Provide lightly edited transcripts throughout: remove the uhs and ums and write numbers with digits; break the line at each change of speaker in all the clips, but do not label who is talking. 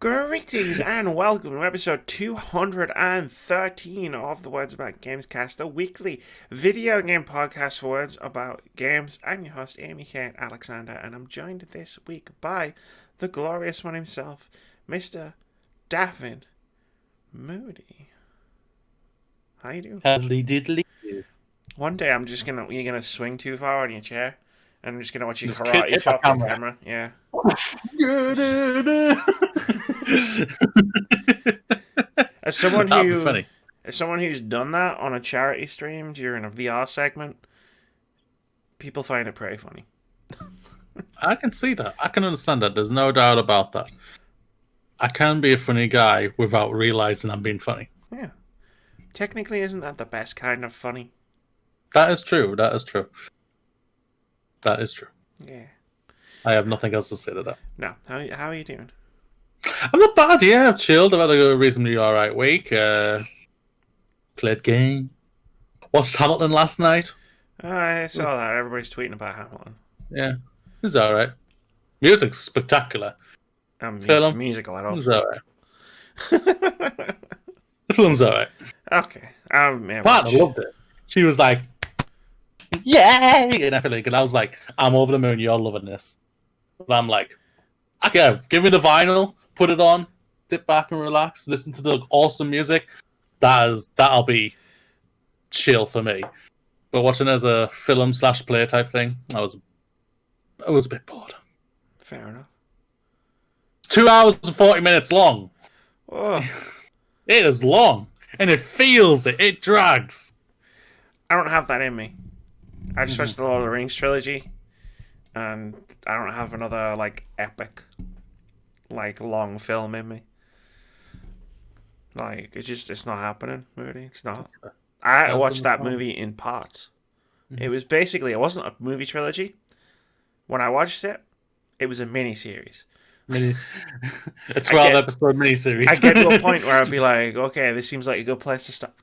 Greetings and welcome to episode 213 of the Words About Gamescast, a weekly video game podcast for words about games. I'm your host, Amy Kate Alexander, and I'm joined this week by the glorious one himself, Mr. Davin Moody. How you doing?
Hardly diddly.
One day you're gonna swing too far on your chair, and I'm just gonna watch you
Just
karate
hit
chop
the
the
camera.
camera. Yeah. As someone
That'd be funny.
As someone who's done that on a charity stream during a VR segment, people find it pretty funny.
I can see that. I can understand that. There's no doubt about that. I can be a funny guy without realizing I'm being funny.
Yeah. Technically, isn't that the best kind of funny?
That is true. That is true. That is true.
Yeah.
I have nothing else to say to that.
No. How are you doing?
I'm not bad, yeah. I've chilled. I've had a reasonably alright week. Played game. Watched Hamilton last night.
I saw that. Everybody's tweeting about Hamilton.
Yeah. It was alright. Music's spectacular.
It's musical, I don't.
It was alright. The film's alright.
Okay.
Partner loved it. She was like, yay! And everything. And I was like, I'm over the moon. You're loving this. And I'm like, okay, give me the vinyl, put it on, sit back and relax, listen to the awesome music. That'll be chill for me. But watching it as a film/play type thing, I was a bit bored.
Fair enough.
2 hours and 40 minutes long.
Oh.
It is long. And it feels it. It drags.
I don't have that in me. I just watched the Lord of the Rings trilogy, and I don't have another epic, long film in me. It's not happening, Moody. It's not. I watched that movie in parts. It was basically, it wasn't a movie trilogy. When I watched it, it was a mini-series.
A 12-episode miniseries.
I get to a point where I'd be like, okay, this seems like a good place to stop.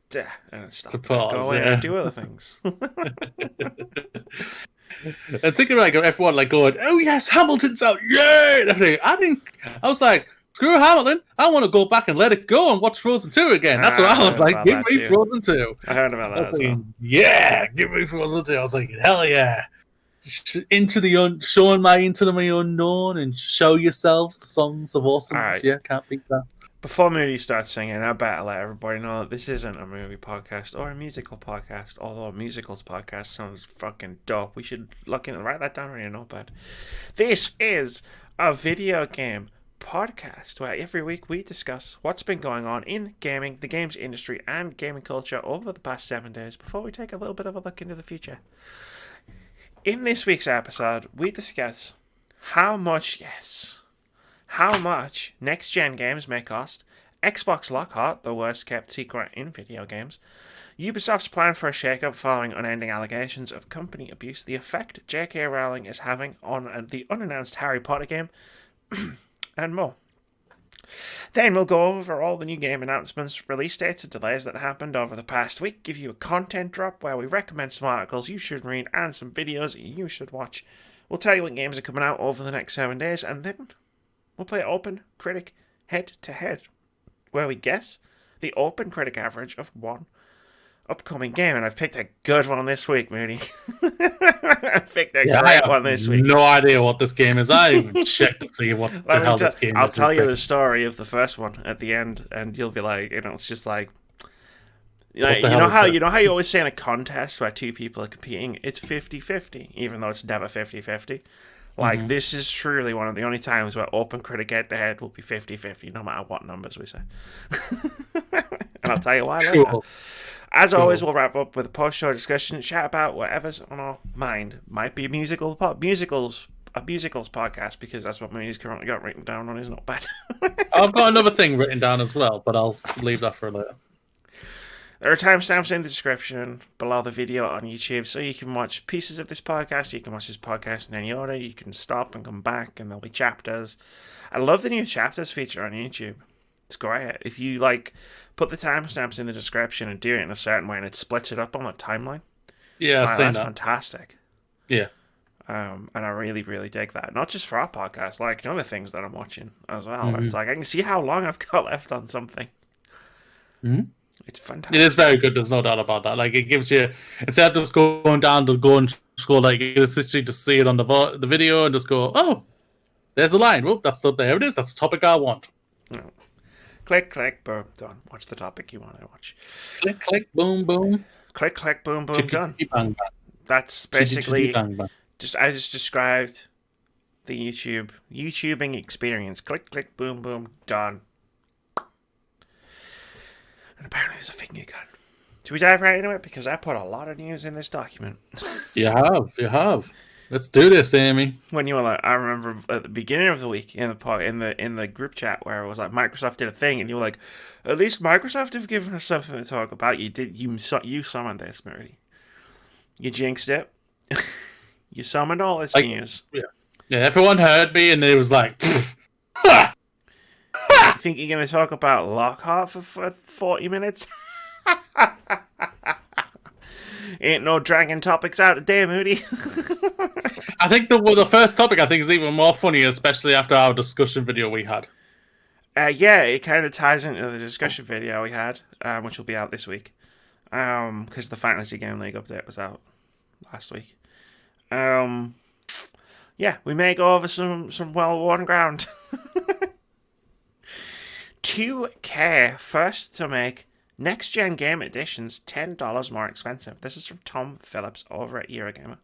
And stop.
To pause,
go in and do other things.
And thinking like everyone going, oh yes, Hamilton's out, yay! And everything. I was like, screw Hamilton. I want to go back and let it go and watch Frozen 2 again. That's what I was like. Give me Frozen 2.
I heard about that as well.
Yeah, give me Frozen 2. I was like, hell yeah. Showing my into the unknown and show yourselves the songs of awesomeness. Right. Yeah, can't beat that.
Before Moody starts singing, I better let everybody know that this isn't a movie podcast or a musical podcast, although a musicals podcast sounds fucking dope. We should write that down on your notepad. This is a video game podcast where every week we discuss what's been going on in gaming, the games industry, and gaming culture over the past 7 days before we take a little bit of a look into the future. In this week's episode, we discuss how much next-gen games may cost, Xbox Lockhart, the worst-kept secret in video games, Ubisoft's plan for a shake-up following unending allegations of company abuse, the effect J.K. Rowling is having on the unannounced Harry Potter game, and more. Then we'll go over all the new game announcements, release dates and delays that happened over the past week, give you a content drop where we recommend some articles you should read and some videos you should watch. We'll tell you what games are coming out over the next 7 days, and then we'll play OpenCritic head-to-head, where we guess the OpenCritic average of one upcoming game. And I've picked a good one this week, Moody. I've picked a great one this week.
No idea what this game is. I even checked to see what the hell this game is.
I'll tell you the story of the first one at the end, and you'll be like, it's just like, you know how you always say in a contest where two people are competing, it's 50-50, even though it's never 50-50. This is truly one of the only times where OpenCritic head-to-head will be 50-50, no matter what numbers we say. And I'll tell you why later. As always, we'll wrap up with a post-show discussion, chat about whatever's on our mind. Might be a musicals podcast, because that's what Moody's currently got written down on his notepad.
I've got another thing written down as well, but I'll leave that for later.
There are timestamps in the description below the video on YouTube, so you can watch pieces of this podcast. You can watch this podcast in any order. You can stop and come back, and there'll be chapters. I love the new chapters feature on YouTube. It's great. If you put the timestamps in the description and do it in a certain way, and it splits it up on the timeline.
Yeah,
that's fantastic.
Yeah.
And I really, really dig that. Not just for our podcast, like other things that I'm watching as well. Where
Mm-hmm.
it's like I can see how long I've got left on something.
Mm-hmm.
It's fantastic.
It is very good. There's no doubt about that. Like it gives you, instead of just going down to go and scroll, like you just literally just see it on the video and just go, oh, there's a line. Well, there it is. That's the topic I want.
No. Click, click, boom, done. Watch the topic you want to watch.
Click, click, boom, boom.
Click, click, boom, boom, done.
Bang, bang.
That's basically
Bang, bang.
just I just described the YouTubing experience. Click, click, boom, boom, done. And apparently there's a finger gun. Should we dive right into it? Because I put a lot of news in this document.
You have. Let's do this, Amy.
When you were like, I remember at the beginning of the week in the group chat where it was like Microsoft did a thing, and you were like, at least Microsoft have given us something to talk about. You summoned this, Moody. You jinxed it. You summoned all this news.
Yeah, everyone heard me, and it was like,
You think you're going to talk about Lockhart for 40 minutes? Ain't no dragging topics out today, Moody.
I think the first topic I think is even more funny, especially after our discussion video we had.
Yeah, it kind of ties into the discussion video we had, which will be out this week. Because the Fantasy Game League update was out last week. Yeah, we may go over some well-worn ground. 2K first to make next-gen game editions $10 more expensive. This is from Tom Phillips over at Eurogamer,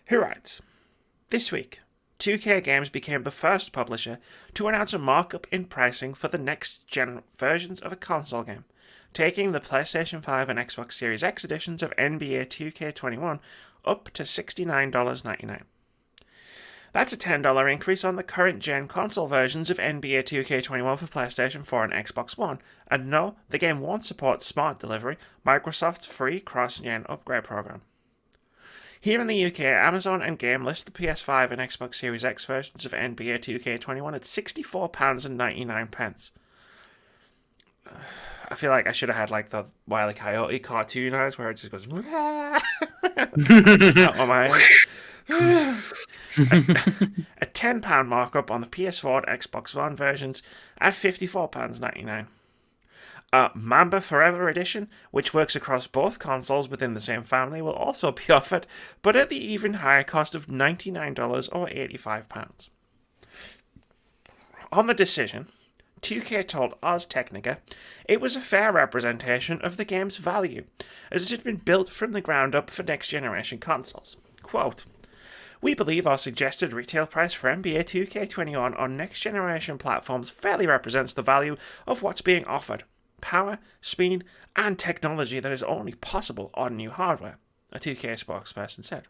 who writes, this week, 2K Games became the first publisher to announce a markup in pricing for the next-gen versions of a console game, taking the PlayStation 5 and Xbox Series X editions of NBA 2K21 up to $69.99. That's a $10 increase on the current-gen console versions of NBA 2K21 for PlayStation 4 and Xbox One, and no, the game won't support Smart Delivery, Microsoft's free cross-gen upgrade program. Here in the UK, Amazon and Game list the PS5 and Xbox Series X versions of NBA 2K21 at £64.99. I feel like I should have had like the Wile E. Coyote cartoon eyes where it just goes out of my head. A £10 markup on the PS4 and Xbox One versions at £54.99. Mamba Forever Edition, which works across both consoles within the same family, will also be offered, but at the even higher cost of $99 or £85. On the decision, 2K told Ars Technica it was a fair representation of the game's value, as it had been built from the ground up for next-generation consoles. Quote, we believe our suggested retail price for NBA 2K21 on next-generation platforms fairly represents the value of what's being offered. Power, speed, and technology that is only possible on new hardware, a 2K spokesperson said.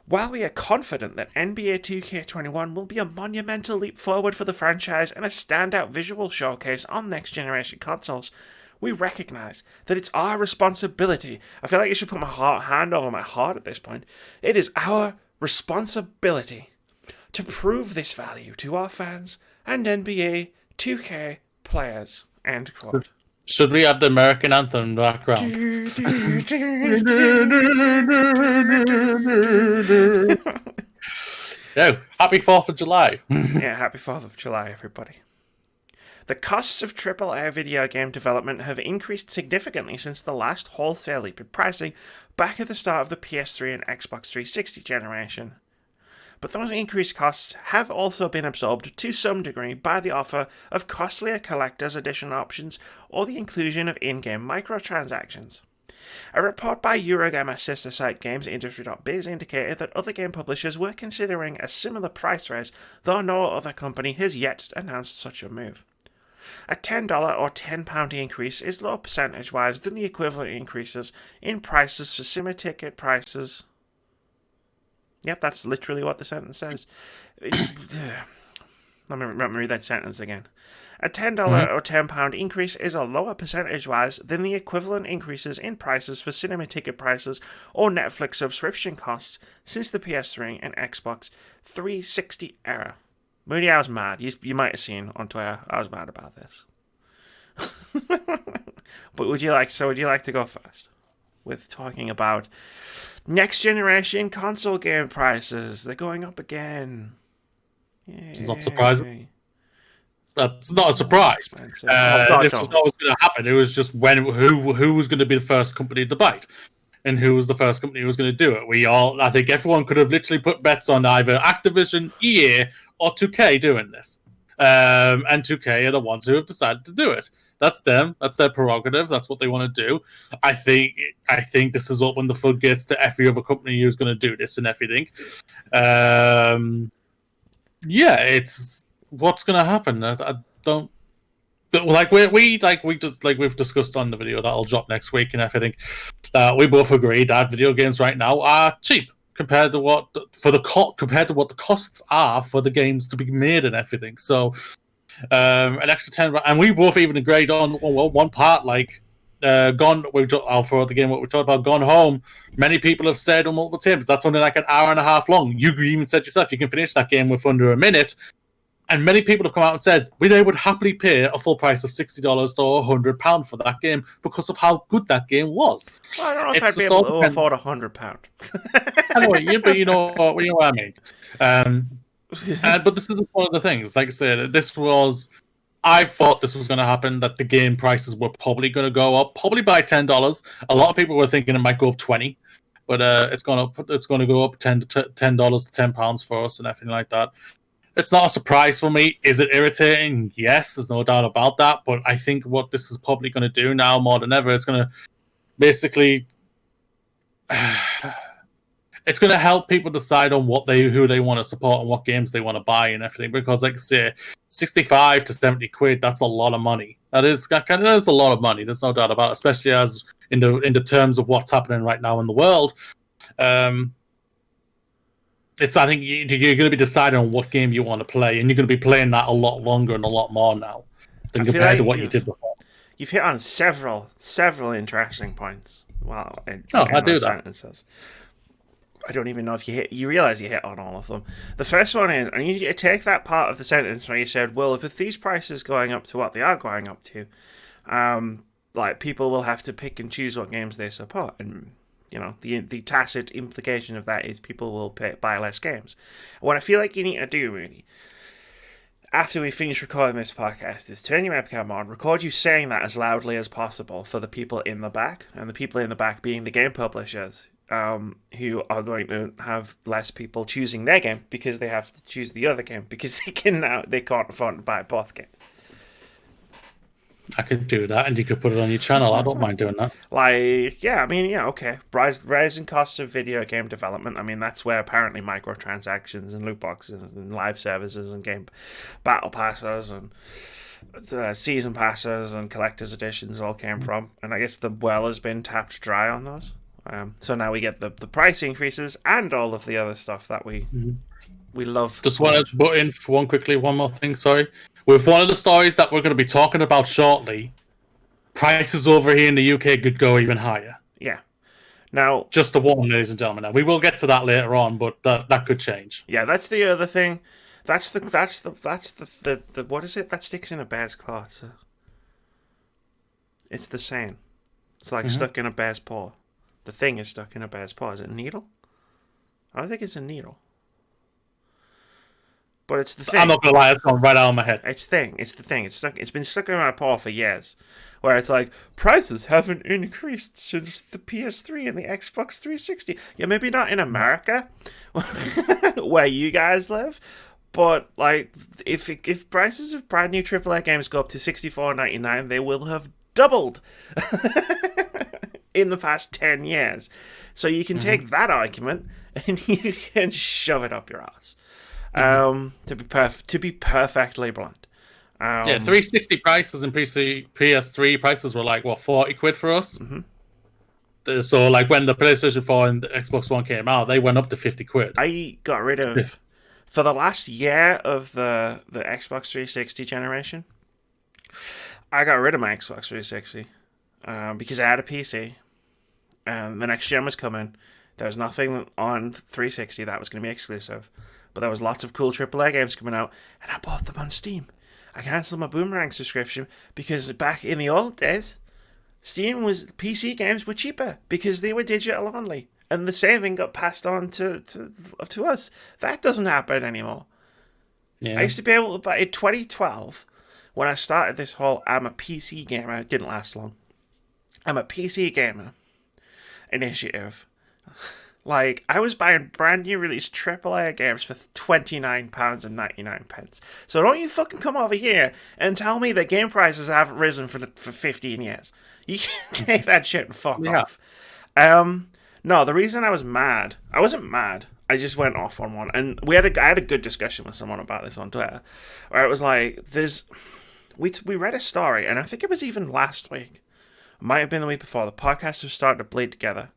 While we are confident that NBA 2K21 will be a monumental leap forward for the franchise and a standout visual showcase on next-generation consoles, we recognise that it's our responsibility. I feel like you should put my hand over my heart at this point. It is our responsibility to prove this value to our fans and NBA 2K players. End quote.
Should we have the American anthem in the background? Yeah, happy 4th of July.
Yeah, happy 4th of July, everybody. The costs of AAA video game development have increased significantly since the last wholesale leap in pricing back at the start of the PS3 and Xbox 360 generation. But those increased costs have also been absorbed to some degree by the offer of costlier collector's edition options or the inclusion of in-game microtransactions. A report by Eurogamer sister site GamesIndustry.biz indicated that other game publishers were considering a similar price raise, though no other company has yet announced such a move. A $10 or £10 increase is lower percentage-wise than the equivalent increases in prices for cinema ticket prices. Yep, that's literally what the sentence says. Let me read that sentence again. A $10 or £10 increase is a lower percentage-wise than the equivalent increases in prices for cinema ticket prices or Netflix subscription costs since the PS3 and Xbox 360 era. Moody, I was mad. You might have seen on Twitter. I was mad about this. But would you like to go first? with talking about next generation console game prices. They're going up again. Yay.
It's not surprising. That's not a surprise. This was always going to happen. It was just who was going to be the first company to bite, and who was the first company who was going to do it. I think everyone could have literally put bets on either Activision, EA, or 2K doing this. And 2K are the ones who have decided to do it. That's them. That's their prerogative. That's what they want to do. I think this has opened the floodgates to every other company who's going to do this and everything. It's what's going to happen. I don't we've discussed on the video that'll drop next week and everything. We both agree that video games right now are cheap compared to what the costs are for the games to be made and everything. So an extra 10, and we both even agreed on one part like for the game what we talked about, Gone Home. Many people have said on multiple times that's only like an hour and a half long. You even said yourself you can finish that game with under a minute. And many people have come out and said they would happily pay a full price of $60 or £100 for that game because of how good that game was.
Well, I don't know if I'd be able to afford £100.
Anyway, but you know what I mean. But this is one of the things. Like I said, I thought this was going to happen, that the game prices were probably going to go up, probably by $10. A lot of people were thinking it might go up 20, but it's going to go up $10 to £10 for us and everything like that. It's not a surprise for me. Is it irritating? Yes, there's no doubt about that. But I think what this is probably going to do now more than ever, it's going to basically it's going to help people decide on who they want to support and what games they want to buy and everything. Because, like I say, 65 to 70 quid, that's a lot of money. That is a lot of money. There's no doubt about it, especially as in the terms of what's happening right now in the world. I think you're going to be deciding on what game you want to play, and you're going to be playing that a lot longer and a lot more now than compared to what you did before.
You've hit on several interesting points. Wow,
I do that.
Sentences. I don't even know if you realize you hit on all of them. The first one is, I need you to take that part of the sentence where you said, well, if with these prices going up to what they are going up to, like people will have to pick and choose what games they support, and the tacit implication of that is people will buy less games. What I feel like you need to do, really, after we finish recording this podcast, is turn your webcam on, record you saying that as loudly as possible for the people in the back, and the people in the back being the game publishers, who are going to have less people choosing their game because they have to choose the other game because they can't afford to buy both games.
I could do that, and you could put it on your channel. I don't mind doing that.
Okay. Rising costs of video game development. I mean, that's where apparently microtransactions and loot boxes and live services and game battle passes and season passes and collector's editions all came from. And I guess the well has been tapped dry on those. So now we get the price increases and all of the other stuff that we love.
Just wanted to put in for one more thing. Sorry. With one of the stories that we're going to be talking about shortly, prices over here in the UK could go even higher.
Yeah. Now,
just to warn, ladies and gentlemen. Now, we will get to that later on, but that could change.
Yeah, that's the other thing. That's the what is it that sticks in a bear's claw? It's the saying. It's like stuck in a bear's paw. The thing is stuck in a bear's paw. Is it a needle? I don't think it's a needle. But it's the thing.
I'm not gonna lie, it's gone right out of my head.
It's the thing. It's been stuck in my paw for years. Where it's like, prices haven't increased since the PS3 and the Xbox 360. Yeah, maybe not in America, where you guys live. But like, if prices of brand new AAA games go up to $64.99, they will have doubled in the past 10 years. So you can take that argument and you can shove it up your ass. To be perfectly blunt.
360 prices and PS3 prices were like, what, 40 quid for us? Mm-hmm. So like when the PlayStation 4 and the Xbox One came out, they went up to 50 quid.
I got rid of, for the last year of the Xbox 360 generation, I got rid of my Xbox 360 because I had a PC. The next gen was coming. There was nothing on 360 that was going to be exclusive. But there was lots of cool AAA games coming out, and I bought them on Steam. I cancelled my Boomerang subscription because back in the old days, PC games were cheaper because they were digital only, and the saving got passed on to us. That doesn't happen anymore.
Yeah.
I used to be able to buy in 2012 when I started this whole I'm a PC gamer. It didn't last long. I'm a PC gamer initiative. Like, I was buying brand new release AAA games for £29.99. So don't you fucking come over here and tell me that game prices haven't risen for 15 years. You can take that shit and fuck off. No, the reason I was mad, I wasn't mad. I just went off on one, and I had a good discussion with someone about this on Twitter, where it was like, we read a story, and I think it was even last week, it might have been the week before. The podcast was starting to bleed together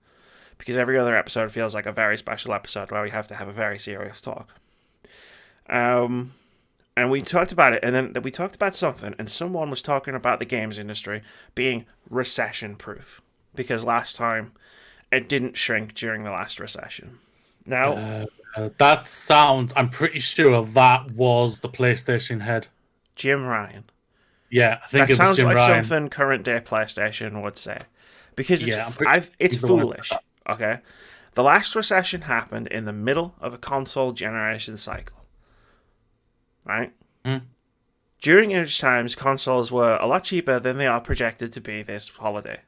because every other episode feels like a very special episode where we have to have a very serious talk. And we talked about it, and then we talked about something, and someone was talking about the games industry being recession-proof because last time it didn't shrink during the last recession. Now,
that sounds. I'm pretty sure that was the PlayStation head,
Jim Ryan.
Yeah, I think
that
it
sounds
was Jim
like
Ryan.
something current day PlayStation would say, because it's foolish. Okay, the last recession happened in the middle of a console generation cycle, right? During which times consoles were a lot cheaper than they are projected to be this holiday.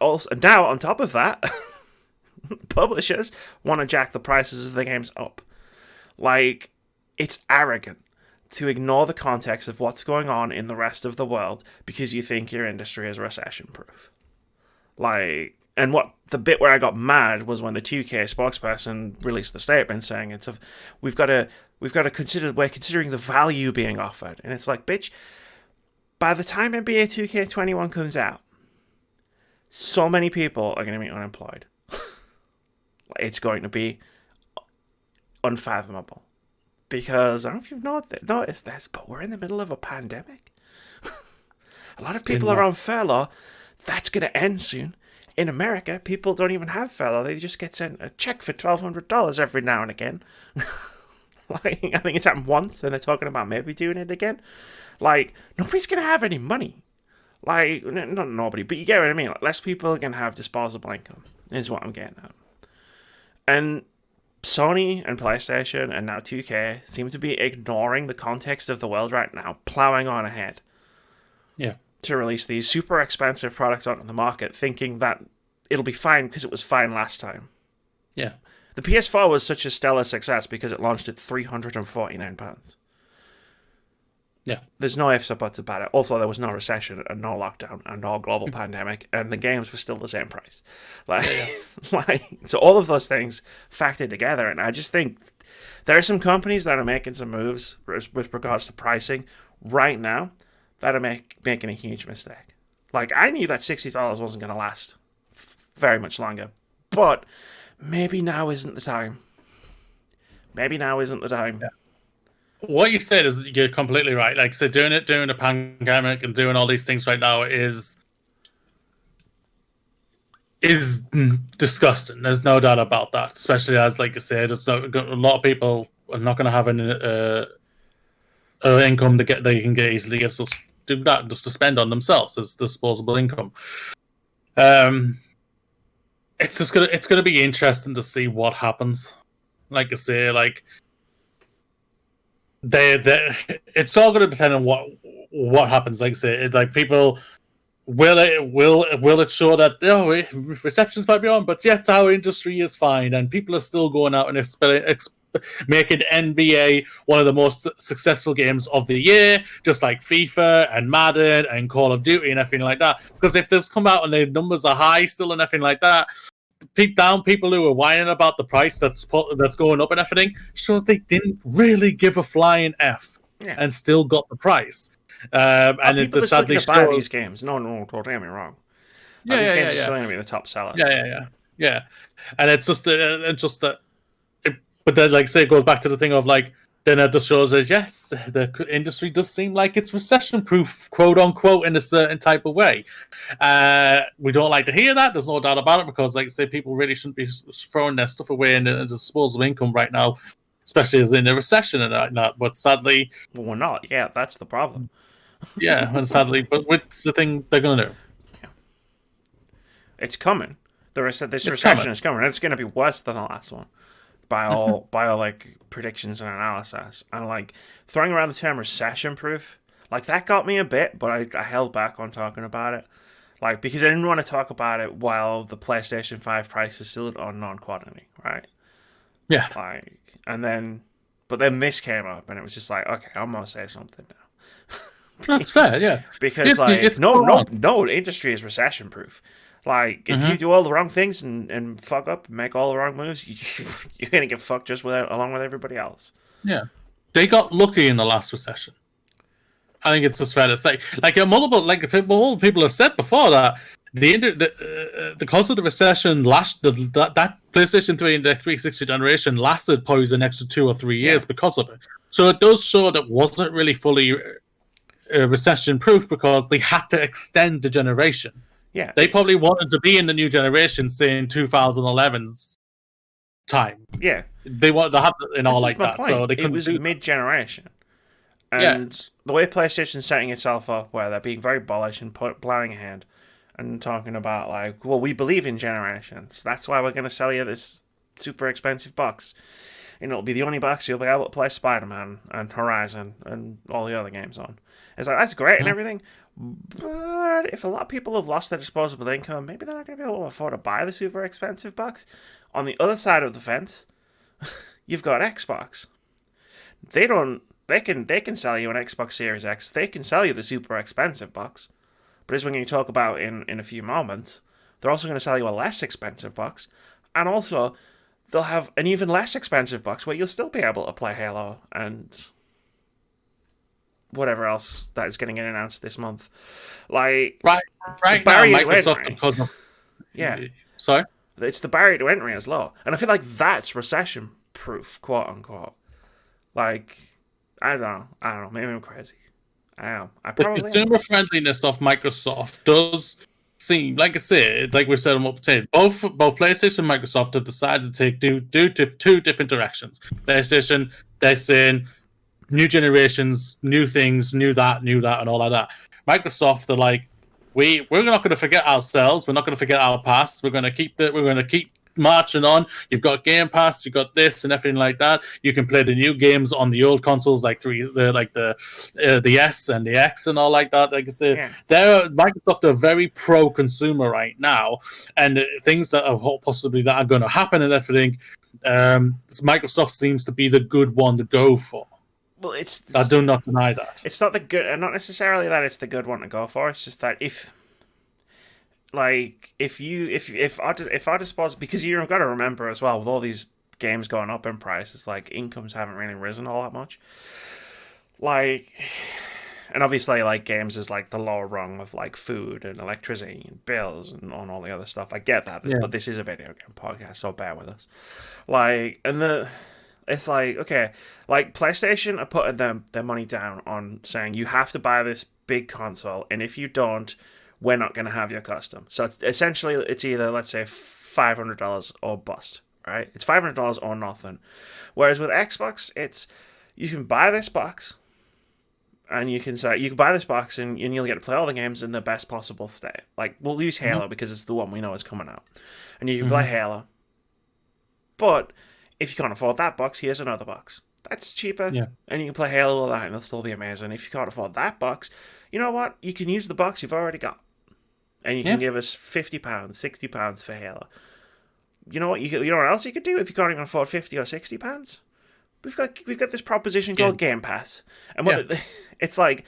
Also now on top of that. Publishers want to jack the prices of the games up. Like, it's arrogant to ignore the context of what's going on in the rest of the world because you think your industry is recession-proof. Like, and the bit where I got mad was when the 2K spokesperson released the statement saying we're considering the value being offered, and it's like, bitch, by the time NBA 2K21 comes out, so many people are going to be unemployed. It's going to be unfathomable. Because, I don't know if you've noticed this, but we're in the middle of a pandemic. A lot of people are on furlough. That's going to end soon. In America, people don't even have furlough. They just get sent a check for $1,200 every now and again. Like, I think it's happened once, and they're talking about maybe doing it again. Like, nobody's going to have any money. Like, not nobody, but you get what I mean. Like, less people are going to have disposable income, is what I'm getting at. And Sony and PlayStation and now 2K seem to be ignoring the context of the world right now, plowing on ahead.
Yeah.
To release these super expensive products onto the market, thinking that it'll be fine because it was fine last time.
Yeah.
The PS4 was such a stellar success because it launched at £349.
Yeah.
There's no ifs or buts about it. Also, there was no recession and no lockdown and no global pandemic, and the games were still the same price. So all of those things factored together, and I just think there are some companies that are making some moves with regards to pricing right now that are making a huge mistake. Like, I knew that $60 wasn't going to last very much longer, but maybe now isn't the time. Yeah.
What you said is you're completely right. Like, so doing it during a pandemic and doing all these things right now is disgusting. There's no doubt about that. Especially as, like you said, a lot of people are not going to have an income they can get easily. Just do that just to spend on themselves as disposable income. It's gonna be interesting to see what happens. Like I say, like. It's all going to depend on what happens. Like I say, like people will it show that receptions might be on, but yet our industry is fine and people are still going out and making NBA one of the most successful games of the year, just like FIFA and Madden and Call of Duty and everything like that. Because if this come out and the numbers are high still and everything like that. Deep down, people who are whining about the price that's going up and everything shows they didn't really give a flying F and still got the price. And
people
it
are still going
sadly
to buy these games. No, don't get me wrong. These games are still going to be the top sellers.
Yeah. And it's just that. But then, like, say, it goes back to the thing of like. Then it just shows us, yes, the industry does seem like it's recession-proof, quote-unquote, in a certain type of way. We don't like to hear that. There's no doubt about it because, like I say, people really shouldn't be throwing their stuff away in the disposable income right now, especially as in a recession and that. But sadly...
Well, we're not. Yeah, that's the problem.
Yeah, and sadly, but what's the thing they're gonna do?
It's coming. This
It's
recession
coming.
is coming. It's going to be worse than the last one by all like predictions and analysis. And like throwing around the term recession proof, like that got me a bit, but I held back on talking about it. Like because I didn't want to talk about it while the PlayStation 5 price is still on non-quantity, right?
Yeah,
Like but then this came up and it was just like, okay, I'm gonna say something now.
that's fair. Yeah,
Because like
it's spot on.
no industry is recession proof. Like if you
Mm-hmm.
do all the wrong things and fuck up and make all the wrong moves, you're gonna get fucked just along with everybody else.
Yeah, they got lucky in the last recession. I think it's just fair to say, multiple people have said before that the cause of the recession that PlayStation 3 and the 360 generation lasted probably an extra 2 or 3 years
Yeah,
because of it. So it does show that it wasn't really fully recession proof because they had to extend the generation.
yeah,
They probably wanted to be in the new generation, say in 2011's time.
yeah.
They wanted to have it and
This
all
is
like
my
that, so
point.
they
It
couldn't
was
do that.
mid generation,
Yeah,
and the way PlayStation's setting itself up, where they're being very bullish and blowing ahead, and talking about like, well, we believe in generations. That's why we're gonna sell you this super expensive box. And it'll be the only box you'll be able to play Spider-Man and Horizon and all the other games on. It's like, that's great and
Mhm.
everything, but if a lot of people have lost their disposable income, maybe they're not going to be able to afford to buy the super expensive box. On the other side of the fence, you've got Xbox. They don't. They can sell you an Xbox Series X. They can sell you the super expensive box. But as we're going to talk about in a few moments, they're also going to sell you a less expensive box, and also they'll have an even less expensive box where you'll still be able to play Halo and whatever else that is getting announced this month. Like
right,
the
right now,
barrier to
Microsoft
entry,
because of
yeah,
sorry.
it's the barrier to entry is low, and I feel like that's recession proof, quote unquote. Like I don't know, maybe I'm crazy. I am. I
The
probably am.
consumer friendliness of Microsoft does seem, like I said, like we said on what we said, both PlayStation and Microsoft have decided to take two different directions. PlayStation, they're saying new generations, new things, new that, and all of that. Microsoft, they're like, we're not going to forget ourselves. We're not going to forget our past. We're going to keep that. We're going to keep marching on. You've got Game Pass. You've got this and everything like that. You can play the new games on the old consoles, like the S and the X and all like that. Like I said,
Yeah.
Microsoft are very pro consumer right now, and things that are possibly that are going to happen and everything. Microsoft seems to be the good one to go for.
Well,
I do not deny that.
it's not the good, and not necessarily that it's the good one to go for. It's just that if our disposable, because you've got to remember as well with all these games going up in price, it's like incomes haven't really risen all that much. Like, and obviously, like games is like the lower rung of like food and electricity and bills and on all the other stuff. I get that,
Yeah.
but this is a video game podcast, so bear with us. Like, it's like okay, like PlayStation are putting their money down on saying you have to buy this big console, and if you don't, we're not going to have your custom. So it's either let's say $500 or bust, right? It's $500 or nothing. Whereas with Xbox, it's you can buy this box and you can say you can buy this box and you'll get to play all the games in the best possible state. Like we'll use
Mm-hmm.
Halo because it's the one we know is coming out, and you can play
Mm-hmm.
Halo. But if you can't afford that box, here's another box. That's cheaper,
Yeah.
and you can play Halo with that, and it'll still be amazing. If you can't afford that box, you know what? You can use the box you've already got, and you
Yeah.
can give us £50, £60 for Halo. You know what? You know what else you could do if you can't even afford £50 or £60? We've got this proposition called Game Pass, and what it's like.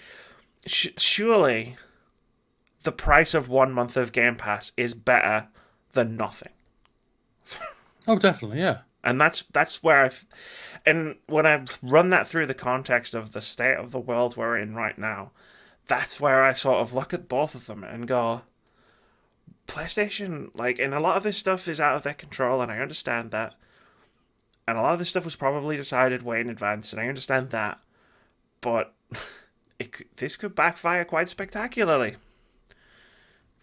Surely, the price of 1 month of Game Pass is better than nothing.
Oh, definitely. Yeah.
And that's where and when I've run that through the context of the state of the world we're in right now, that's where I sort of look at both of them and go, PlayStation, like, and a lot of this stuff is out of their control, and I understand that. And a lot of this stuff was probably decided way in advance, and I understand that. But this could backfire quite spectacularly.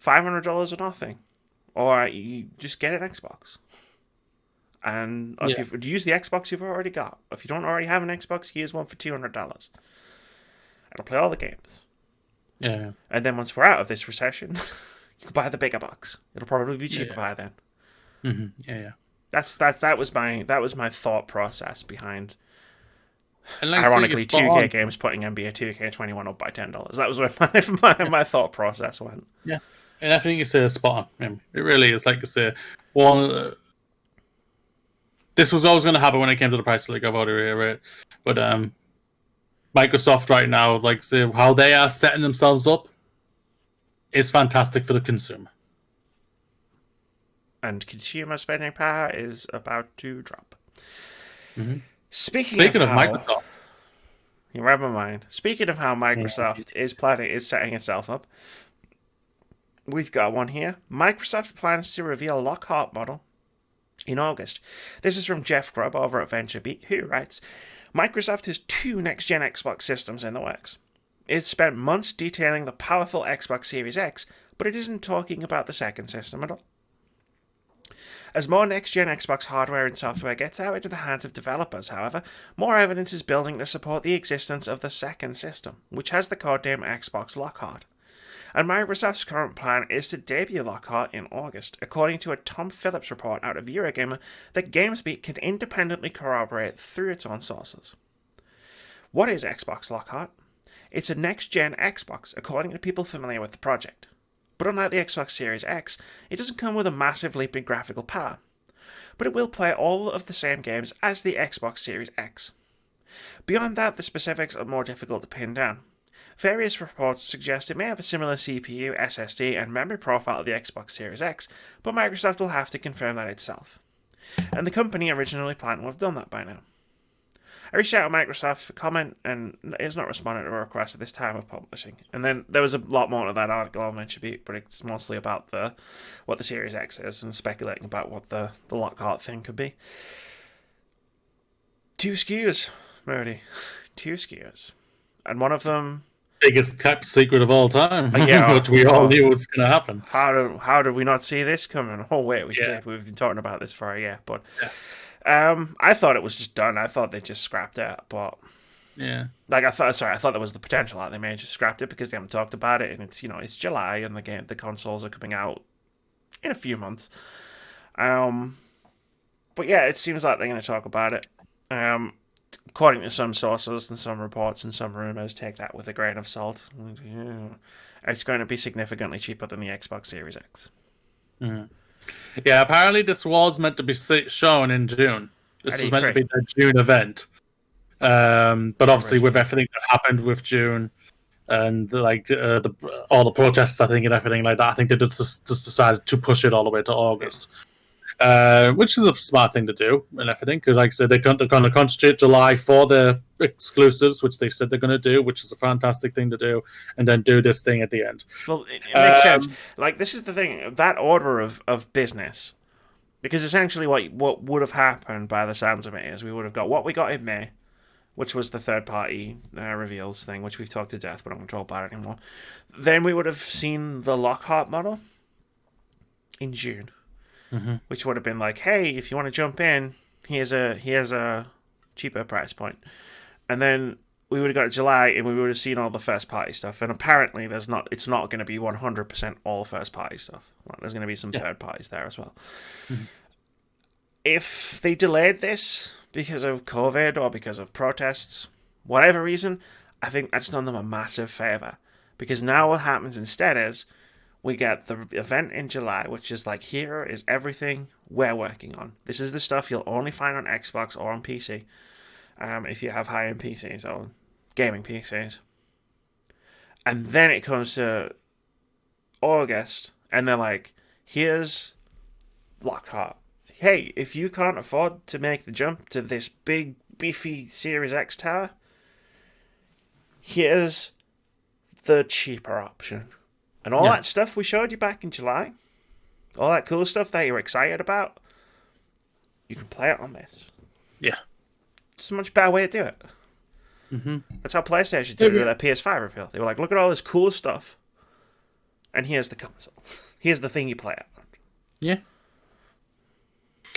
$500 or nothing. Or you just get an Xbox. And if you use the Xbox you've already got, if you don't already have an Xbox, here's one for $200. It'll play all the games.
Yeah.
And then once we're out of this recession, you can buy the bigger box. It'll probably be cheaper by then.
Yeah.
That was my thought process behind.
And like
Ironically,
spot
2K
on.
Games putting NBA 2K21 up by $10. That was where my thought process went.
Yeah, and I think you say spot on. It really is. Like I say, one. This was always going to happen when it came to the price like I've already reiterated. But Microsoft right now, like say how they are setting themselves up, is fantastic for the consumer.
And consumer spending power is about to drop.
Mm-hmm.
Speaking of
Microsoft,
you read my mind. Speaking of how Microsoft is setting itself up, we've got one here. Microsoft plans to reveal Lockhart model in August. This is from Jeff Grubb over at VentureBeat, who writes, Microsoft has 2 next-gen Xbox systems in the works. It's spent months detailing the powerful Xbox Series X, but it isn't talking about the second system at all. As more next-gen Xbox hardware and software gets out into the hands of developers, however, more evidence is building to support the existence of the second system, which has the codename Xbox Lockhart. And Microsoft's current plan is to debut Lockhart in August, according to a Tom Phillips report out of Eurogamer that GamesBeat can independently corroborate through its own sources. What is Xbox Lockhart? It's a next-gen Xbox, according to people familiar with the project. But unlike the Xbox Series X, it doesn't come with a massive leap in graphical power. But it will play all of the same games as the Xbox Series X. Beyond that, the specifics are more difficult to pin down. Various reports suggest it may have a similar CPU, SSD, and memory profile to the Xbox Series X, but Microsoft will have to confirm that itself. And the company originally planned to have done that by now. I reached out to Microsoft for comment, and it's not responded to a request at this time of publishing. And then there was a lot more to that article I'll mention, but it's mostly about what the Series X is and speculating about what the Lockhart thing could be. 2 SKUs, Murdy. 2 SKUs. And one of them...
biggest kept secret of all time,
yeah,
which we all knew was going to happen.
How did we not see this coming? Oh, wait, we did. We've been talking about this for a year, but... I thought it was just done. I thought they just scrapped it, but I thought there was the potential that they may have just scrapped it because they haven't talked about it, and it's July and the consoles are coming out in a few months. But yeah, it seems like they're going to talk about it. According to some sources and some reports and some rumors, take that with a grain of salt. It's going to be significantly cheaper than the Xbox Series X.
Mm-hmm. Yeah, apparently this was meant to be shown in June. This was meant to be the June event. But obviously with everything that happened with June and all the protests, I think, and everything like that, I think they just decided to push it all the way to August. Which is a smart thing to do and everything, because like I said, they're going to concentrate July for the exclusives, which they said they're going to do, which is a fantastic thing to do, and then do this thing at the end.
Well, it makes sense. Like, this is the thing, that order of business, because essentially what would have happened by the sounds of it is we would have got what we got in May, which was the third-party reveals thing, which we've talked to death, but I won't talk about it anymore. Then we would have seen the Lockhart model in June.
Mm-hmm.
Which would have been like, hey, if you want to jump in, here's a cheaper price point. And then we would have got July, and we would have seen all the first party stuff. And apparently, it's not going to be 100% all first party stuff. Well, there's going to be some third parties there as well. Mm-hmm. If they delayed this because of COVID or because of protests, whatever reason, I think that's done them a massive favor. Because now what happens instead is, we get the event in July, which is like, here is everything we're working on. This is the stuff you'll only find on Xbox or on PC, if you have high-end PCs or gaming PCs. And then it comes to August, and they're like, here's Lockhart. Hey, if you can't afford to make the jump to this big, beefy Series X tower, here's the cheaper option. And all that stuff we showed you back in July, all that cool stuff that you're excited about, you can play it on this.
Yeah.
It's a much better way to do it.
Mm-hmm.
That's how PlayStation did it with their PS5 reveal. They were like, look at all this cool stuff, and here's the console. Here's the thing you play it on.
Yeah.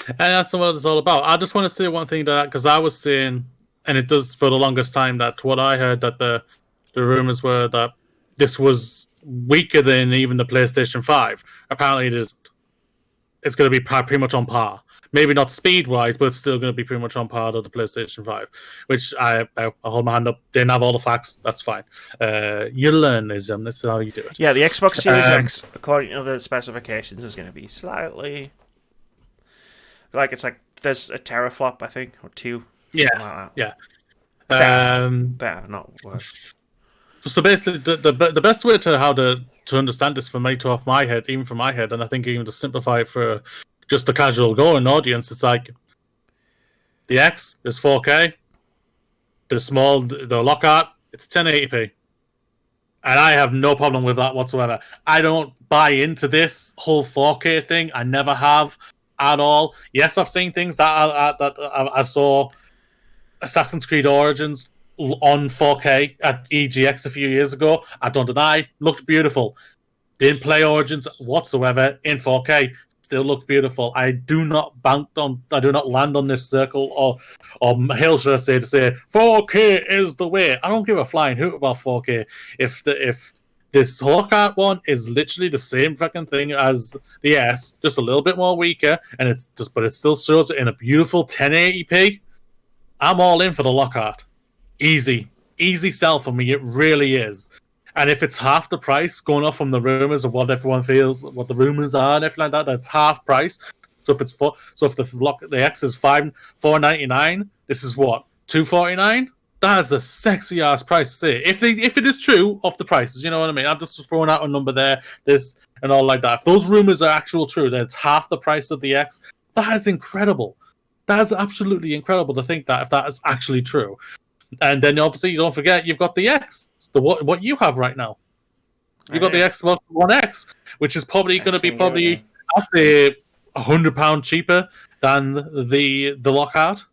And that's what it's all about. I just want to say one thing, that because I was saying, and it does for the longest time, that what I heard that the rumors were that this was weaker than even the PlayStation 5. Apparently, it's going to be pretty much on par. Maybe not speed-wise, but it's still going to be pretty much on par with the PlayStation 5, which I hold my hand up. Didn't have all the facts. That's fine. You learn, Ism. This is how you do it.
Yeah, the Xbox Series X, according to the specifications, is going to be slightly... Like, it's like, there's a teraflop, I think, or 2.
Yeah,
like
yeah.
Better, not worse.
So basically, the best way to understand this from my head, even from my head, and I think even to simplify it for just the casual going audience, it's like the X is 4K, the Lockhart, it's 1080p. And I have no problem with that whatsoever. I don't buy into this whole 4K thing. I never have at all. Yes, I've seen things that I saw Assassin's Creed Origins on 4K at EGX a few years ago. I don't deny, looked beautiful. Didn't play Origins whatsoever in 4K. Still looked beautiful. I do not land on this circle or hill, should I say, to say 4K is the way. I don't give a flying hoot about 4K. If this Lockhart one is literally the same fucking thing as the S, just a little bit more weaker, and but it still shows it in a beautiful 1080p. I'm all in for the Lockhart. Easy sell for me. It really is. And if it's half the price, going off from the rumors of what everyone feels, what the rumors are, and everything like that, that's half price. So if the X is $499, this is what, $249? That's a sexy ass price to say. If it is true of the prices, you know what I mean. I'm just throwing out a number there, this and all like that. If those rumors are actual true, that it's half the price of the X, that is incredible. That is absolutely incredible to think that if that is actually true. And then obviously you don't forget you've got the X, what you have right now. You've got the Xbox One X, which is probably going to be I'll say £100 cheaper than the Lockhart,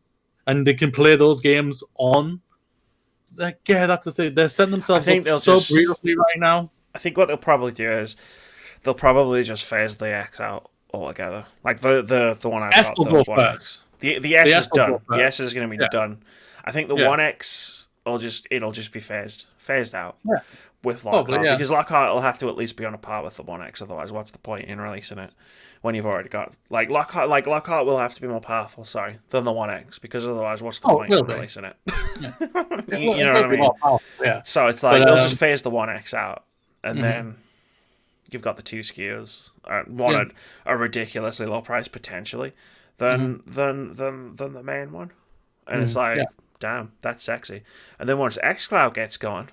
and they can play those games on. Yeah, that's the thing. They're setting themselves up so beautifully right now.
I think what they'll probably do is they'll probably just phase the X out altogether. Like the one I've got, the One X. The S is done. The S is going to be done. I think the One X it'll just be phased out with Lockhart, because Lockhart will have to at least be on a par with the One X. Otherwise, what's the point in releasing it when you've already got Lockhart will have to be more powerful, than the One X, because otherwise, what's the point in releasing it? You know what I mean?
Yeah.
So it's like they'll just phase the One X out, and then you've got the 2 SKUs, one at a ridiculously low price potentially, than the main one, and it's like. Damn, that's sexy. And then once xCloud gets going,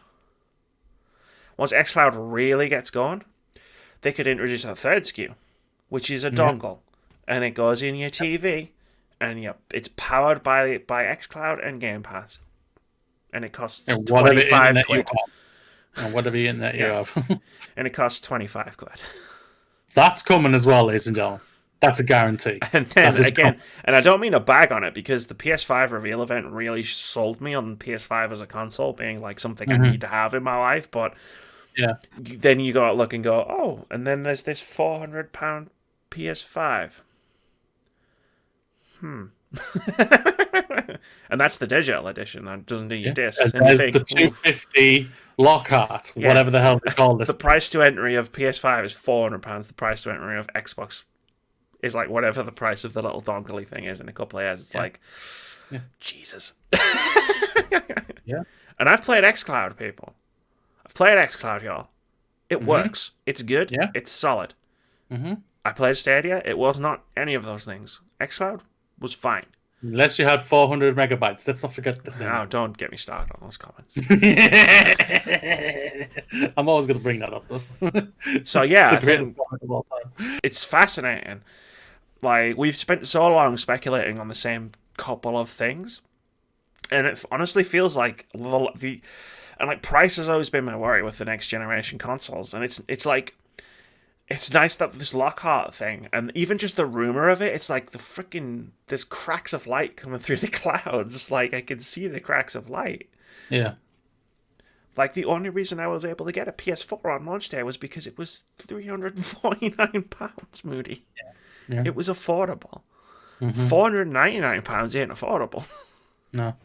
once xCloud really gets going, they could introduce a 3rd SKU, which is a dongle, and it goes in your TV, and it's powered by xCloud and Game Pass, and it costs 25 quid.
And whatever internet you have,
and it costs 25 quid.
That's coming as well, ladies and gentlemen. That's a guarantee.
And then again, and I don't mean to bag on it, because the PS5 reveal event really sold me on PS5 as a console being like something I need to have in my life. But then you got to look and go, oh, and then there's this £400 PS5. And that's the digital edition. That doesn't do your discs.
And there's the 250 Lockhart, whatever the hell they call this.
The price to entry of PS5 is £400. The price to entry of Xbox is like whatever the price of the little dongly thing is in a couple of years. It's like, Jesus. And I've played xCloud, people. I've played xCloud, y'all. It works. It's good. Yeah. It's solid. I played Stadia. It was not any of those things. xCloud was fine.
Unless you had 400 megabytes. Let's not forget this.
No, don't get me started on those comments.
I'm always going to bring that up, though.
So, I think it's fascinating. Like, we've spent so long speculating on the same couple of things, and it honestly feels like price has always been my worry with the next generation consoles, and it's like, it's nice that this Lockhart thing, and even just the rumor of it, it's like there's cracks of light coming through the clouds. Like, I can see the cracks of light.
Yeah.
Like, the only reason I was able to get a PS4 on launch day was because it was £349, Moody. Yeah. It was affordable. £499 ain't affordable.
No.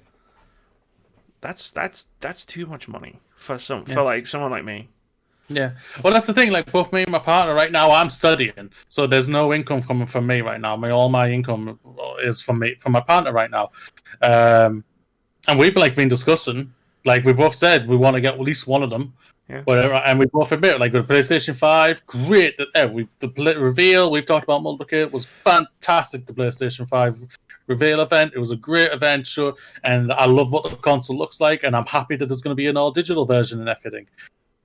That's too much money for someone like me.
Yeah. Well, that's the thing. Like, both me and my partner right now, I'm studying, so there's no income coming from me right now. All my income is from my partner right now. And we've like been discussing. Like, we both said we want to get at least one of them.
Yeah.
Whatever, and we both admit, like, with PlayStation 5, great. The reveal we've talked about multiplicator was fantastic. The PlayStation 5 reveal event, it was a great event, sure. And I love what the console looks like, and I'm happy that there's going to be an all digital version and everything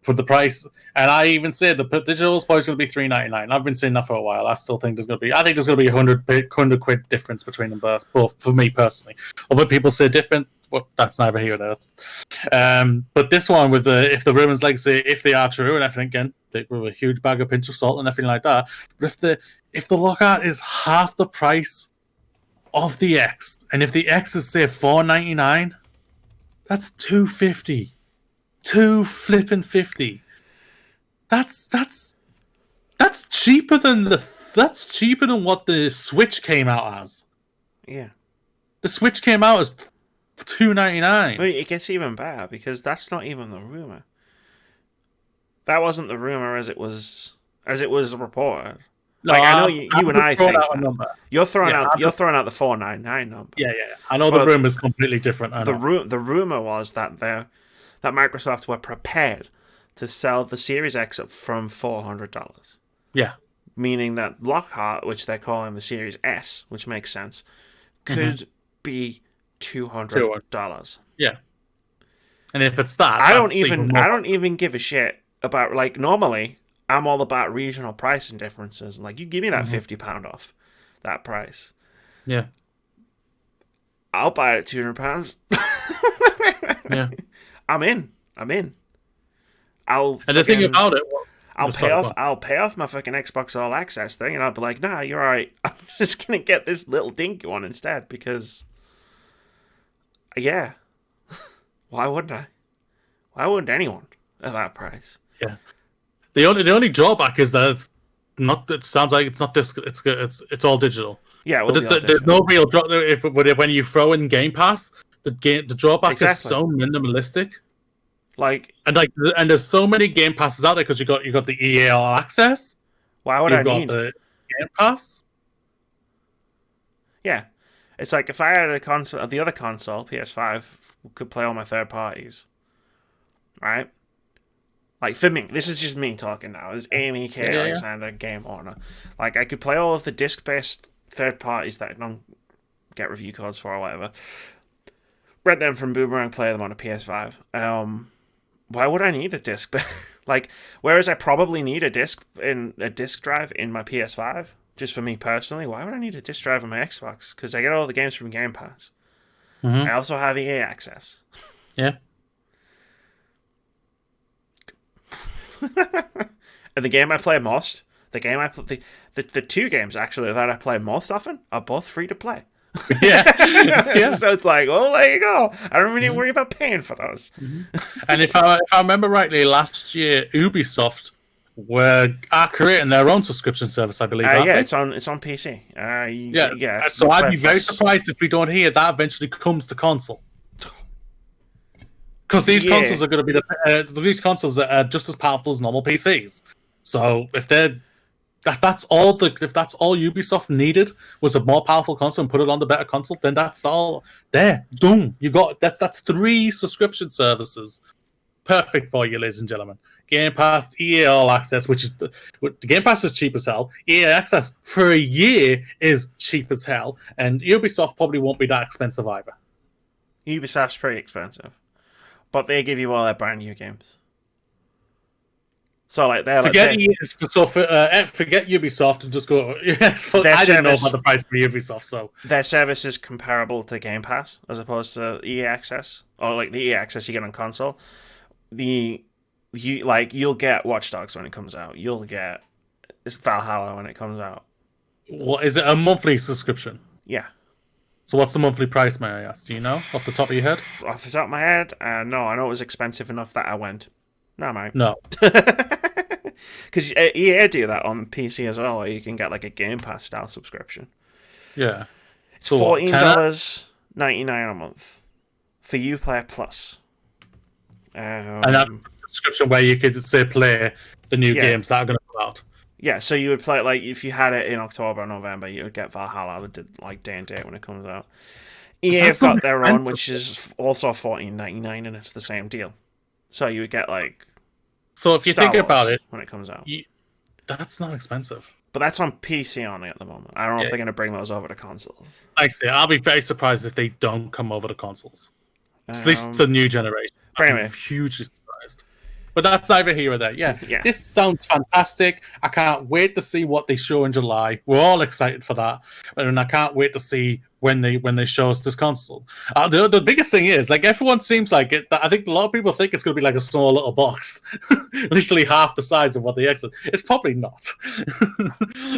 for the price. And I even said the digital is probably going to be $3.99. I've been saying that for a while. I still think there's going to be. I think there's going to be $100 quid difference between them both for me personally. Other people say different. Well, that's neither here nor there. But this one, with if the rumors, like say, if they are true and everything, again, with a huge bag of pinch of salt and everything like that. But if the Lockhart is half the price of the X, and if the X is say $4.99, that's $2.50. $2.50. That's cheaper than what the Switch came out as.
Yeah.
The Switch came out as $2.99.
Well, it gets even better because that's not even the rumor. That wasn't the rumor as it was reported.
No,
like, I know you and I think that. You're throwing out the $4.99 number.
Yeah. I know the rumor is completely different.
The rumor was that Microsoft were prepared to sell the Series X from $400.
Yeah.
Meaning that Lockhart, which they're calling the Series S, which makes sense, could be $200.
Yeah. And if it's that,
I don't even give a shit about, like, normally I'm all about regional pricing differences. Like, you give me that £50 off that price.
Yeah.
I'll buy it at £200.
Yeah.
I'm in.
And the thing about it,
I'll pay off my fucking Xbox All Access thing, and I'll be like, nah, you're alright. I'm just gonna get this little dinky one instead because, yeah, why wouldn't I? Why wouldn't anyone at that price?
Yeah. The only drawback is that it's not. It sounds like it's not disc. It's all digital.
Yeah,
there's no real drop. When you throw in Game Pass, the drawback is so minimalistic. And there's so many Game Passes out there because you got the EA All Access.
Why would I need
the Game Pass?
Yeah, it's like if I had a console, the other console, PS5, could play all my third parties, right? Like, for me, this is just me talking now. This is Amy K. Alexander, Game Owner. Like, I could play all of the disc-based third parties that I don't get review codes for or whatever. Rent them from Boomerang, play them on a PS5. Why would I need a disc? Like, whereas I probably need a disc drive in my PS5, just for me personally, why would I need a disc drive on my Xbox? Because I get all the games from Game Pass. I also have EA access.
Yeah.
And the game I play most, the two games actually that I play most often are both free to play. Yeah. So it's like, oh, there you go. I don't really worry about paying for those.
And if I remember rightly, last year Ubisoft were creating their own subscription service, I believe.
It's on PC. Yeah.
So I'd be very surprised if we don't hear that eventually comes to console. Because these consoles are going to be these consoles are just as powerful as normal PCs. So if that's all Ubisoft needed was a more powerful console and put it on the better console, then that's all there. Boom. You got that's 3 subscription services. Perfect for you, ladies and gentlemen. Game Pass, EA All Access, which is the Game Pass is cheap as hell. EA Access for a year is cheap as hell, and Ubisoft probably won't be that expensive either.
Ubisoft's pretty expensive. But they give you all their brand new games. So like forget
Ubisoft and just go. I didn't know about the price for Ubisoft, so
their service is comparable to Game Pass as opposed to EA Access, or like the EA Access you get on console. You'll get Watch Dogs when it comes out. You'll get Valhalla when it comes out.
What is it? A monthly subscription?
Yeah.
So what's the monthly price, may I ask? Do you know off the top of your head?
Off the top of my head, no. I know it was expensive enough that I went. No, mate.
No.
Because EA do that on PC as well, where you can get like a Game Pass style subscription.
Yeah.
It's $14.99 a month for Uplay Plus.
And that's subscription where you could say play the new games that are going to come out.
Yeah, so you would play, like, if you had it in October or November, you would get Valhalla, like, day and date when it comes out. EA have got their own, which is also $14.99, and it's the same deal. So you would get, like,
so if you think about it,
when it comes out,
that's not expensive.
But that's on PC only at the moment. I don't know if they're going to bring those over to consoles.
I say I'll be very surprised if they don't come over to consoles. At least the new generation.
Anyway,
I'm hugely surprised. But that's neither here or there. Yeah, this sounds fantastic. I can't wait to see what they show in July. We're all excited for that, and I can't wait to see when they show us this console. The biggest thing is, like, everyone seems like it. I think a lot of people think it's going to be like a small little box, literally half the size of what the X is. It's probably not,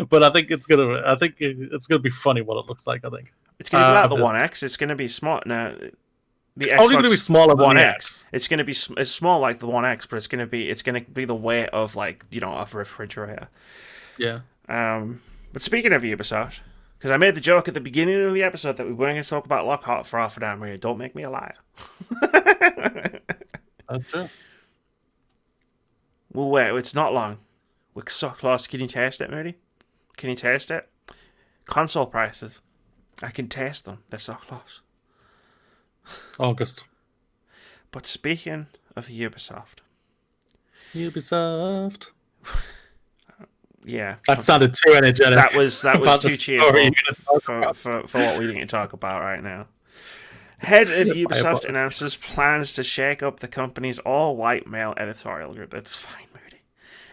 but I think it's gonna be funny what it looks like. I think
it's going to be like the One X. It's going to be smart now.
It's probably going to be smaller than the X.
It's going to be it's small like the One X, but it's going to be the weight of, like, you know, a refrigerator.
Yeah.
But speaking of Ubisoft, because I made the joke at the beginning of the episode that we weren't going to talk about Lockhart for half an hour. Don't make me a liar.
That's true.
Well, wait, it's not long. We're so close. Can you taste it, Moody? Can you taste it? Console prices. I can taste them. They're so close.
August.
But speaking of Ubisoft. Yeah.
That sounded too energetic.
That was too cheerful for what we need to talk about right now. Head of Ubisoft announces plans to shake up the company's all-white male editorial group. That's fine, Moody.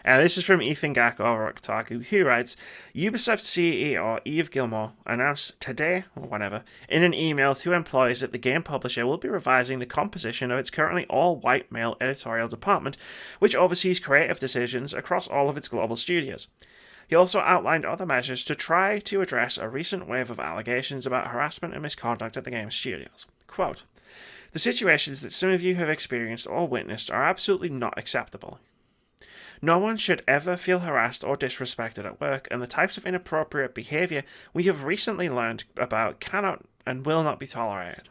This is from Ethan Gack over at Kotaku, who writes, Ubisoft CEO Yves Guillemot announced today, or whenever, in an email to employees that the game publisher will be revising the composition of its currently all-white male editorial department, which oversees creative decisions across all of its global studios. He also outlined other measures to try to address a recent wave of allegations about harassment and misconduct at the game's studios. Quote, the situations that some of you have experienced or witnessed are absolutely not acceptable. No one should ever feel harassed or disrespected at work, and the types of inappropriate behaviour we have recently learned about cannot and will not be tolerated.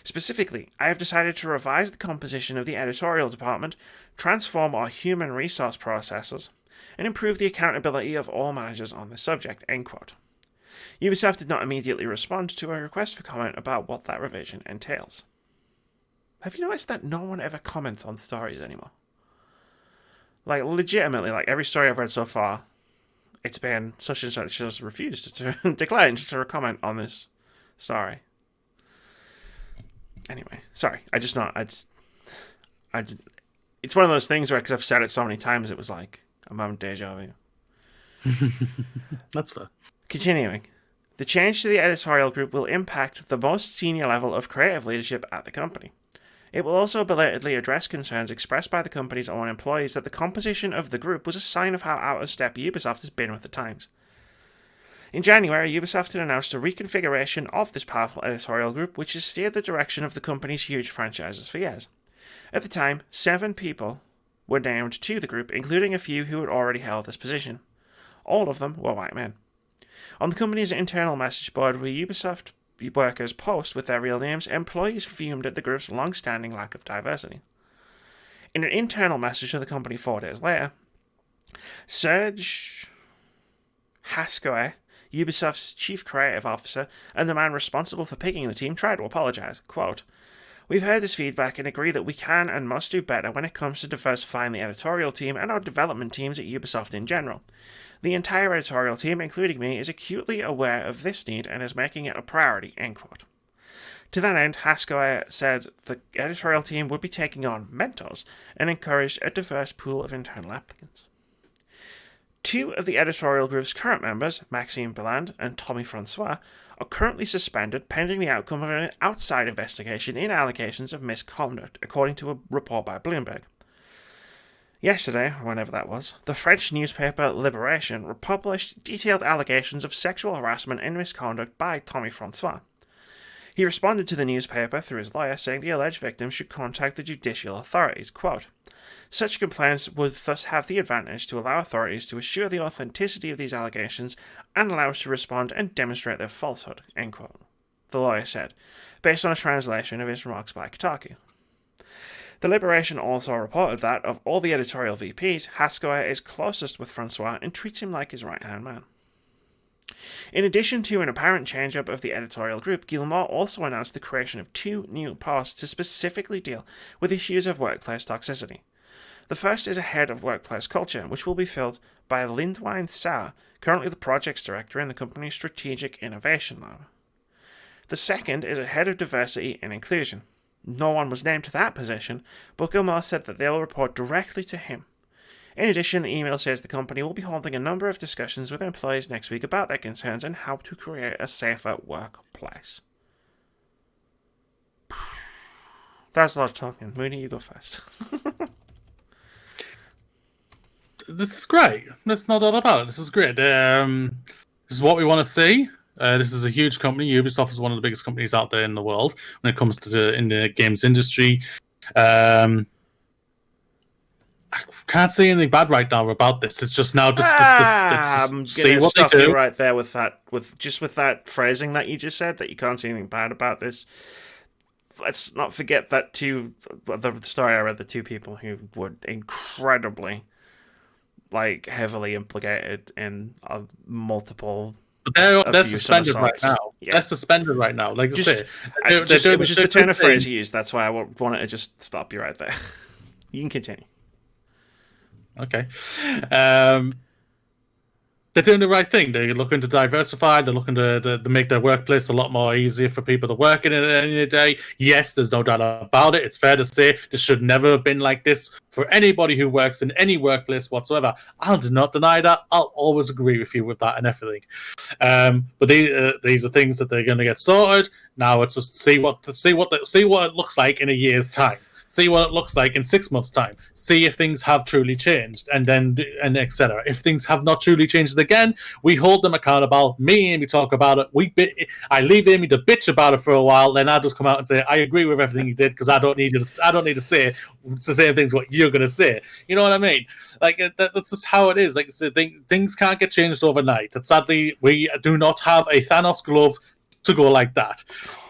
Specifically, I have decided to revise the composition of the editorial department, transform our human resource processes, and improve the accountability of all managers on this subject. End quote. Ubisoft did not immediately respond to a request for comment about what that revision entails. Have you noticed that no one ever comments on stories anymore? Like, legitimately, like, every story I've read so far, it's been such and such has refused to declined to comment on this story. Anyway, sorry, it's one of those things where, because I've said it so many times, it was like a moment deja vu.
That's fair.
Continuing. The change to the editorial group will impact the most senior level of creative leadership at the company. It will also belatedly address concerns expressed by the company's own employees that the composition of the group was a sign of how out of step Ubisoft has been with the times. In January, Ubisoft had announced a reconfiguration of this powerful editorial group, which has steered the direction of the company's huge franchises for years. At the time, 7 people were named to the group, including a few who had already held this position. All of them were white men. On the company's internal message board where Ubisoft workers post with their real names, employees fumed at the group's long-standing lack of diversity. In an internal message to the company 4 days later, Serge Hascoe, Ubisoft's chief creative officer and the man responsible for picking the team, tried to apologise. Quote, we've heard this feedback and agree that we can and must do better when it comes to diversifying the editorial team and our development teams at Ubisoft in general. The entire editorial team, including me, is acutely aware of this need and is making it a priority, end quote. To that end, Hascoe said the editorial team would be taking on mentors and encouraged a diverse pool of internal applicants. 2 of the editorial group's current members, Maxime Belland and Tommy Francois, are currently suspended pending the outcome of an outside investigation in allegations of misconduct, according to a report by Bloomberg. Yesterday, whenever that was, the French newspaper Libération published detailed allegations of sexual harassment and misconduct by Tommy Francois. He responded to the newspaper through his lawyer, saying the alleged victim should contact the judicial authorities. Quote, such complaints would thus have the advantage to allow authorities to assure the authenticity of these allegations and allow us to respond and demonstrate their falsehood, end quote, the lawyer said, based on a translation of his remarks by Kotaku. The Liberation also reported that, of all the editorial VPs, Haskell is closest with Francois and treats him like his right-hand man. In addition to an apparent change-up of the editorial group, Gilmour also announced the creation of 2 new posts to specifically deal with issues of workplace toxicity. The first is a head of workplace culture, which will be filled by Lindwine Sauer, currently the projects director in the company's strategic innovation lab. The second is a head of diversity and inclusion. No one was named to that position, but Gilmour said that they will report directly to him. In addition, the email says the company will be holding a number of discussions with employees next week about their concerns and how to create a safer workplace. That's a lot of talking. Mooney, you go first.
This is great. That's not all about it. This is great. This is what we want to see. This is a huge company. Ubisoft is one of the biggest companies out there in the world when it comes to in the games industry. I can't say anything bad right now about this. It's just now
I'm
see
gonna
what they
stop
do.
you right there with that phrasing that you just said, that you can't say anything bad about this. Let's not forget that the story I read, the 2 people who were incredibly, heavily implicated in multiple.
But they're suspended right now.
Yeah.
They're suspended right now. Like I say,
it was just the turn of phrase you used. That's why I wanted to just stop you right there. You can continue.
Okay. They're doing the right thing. They're looking to diversify. They're looking to make their workplace a lot more easier for people to work in at the end of the day. Yes, there's no doubt about it. It's fair to say this should never have been like this for anybody who works in any workplace whatsoever. I'll do not deny that. I'll always agree with you with that and everything. But these are things that they're going to get sorted. Now it's just see what it looks like in a year's time. See what it looks like in 6 months' time. See if things have truly changed, and etc. If things have not truly changed again, we hold them accountable. Me and Amy talk about it. I leave Amy to bitch about it for a while, then I just come out and say I agree with everything you did because I don't need to say the same things what you're going to say. You know what I mean? That's just how it is. Like things can't get changed overnight. And sadly, we do not have a Thanos glove to go like that.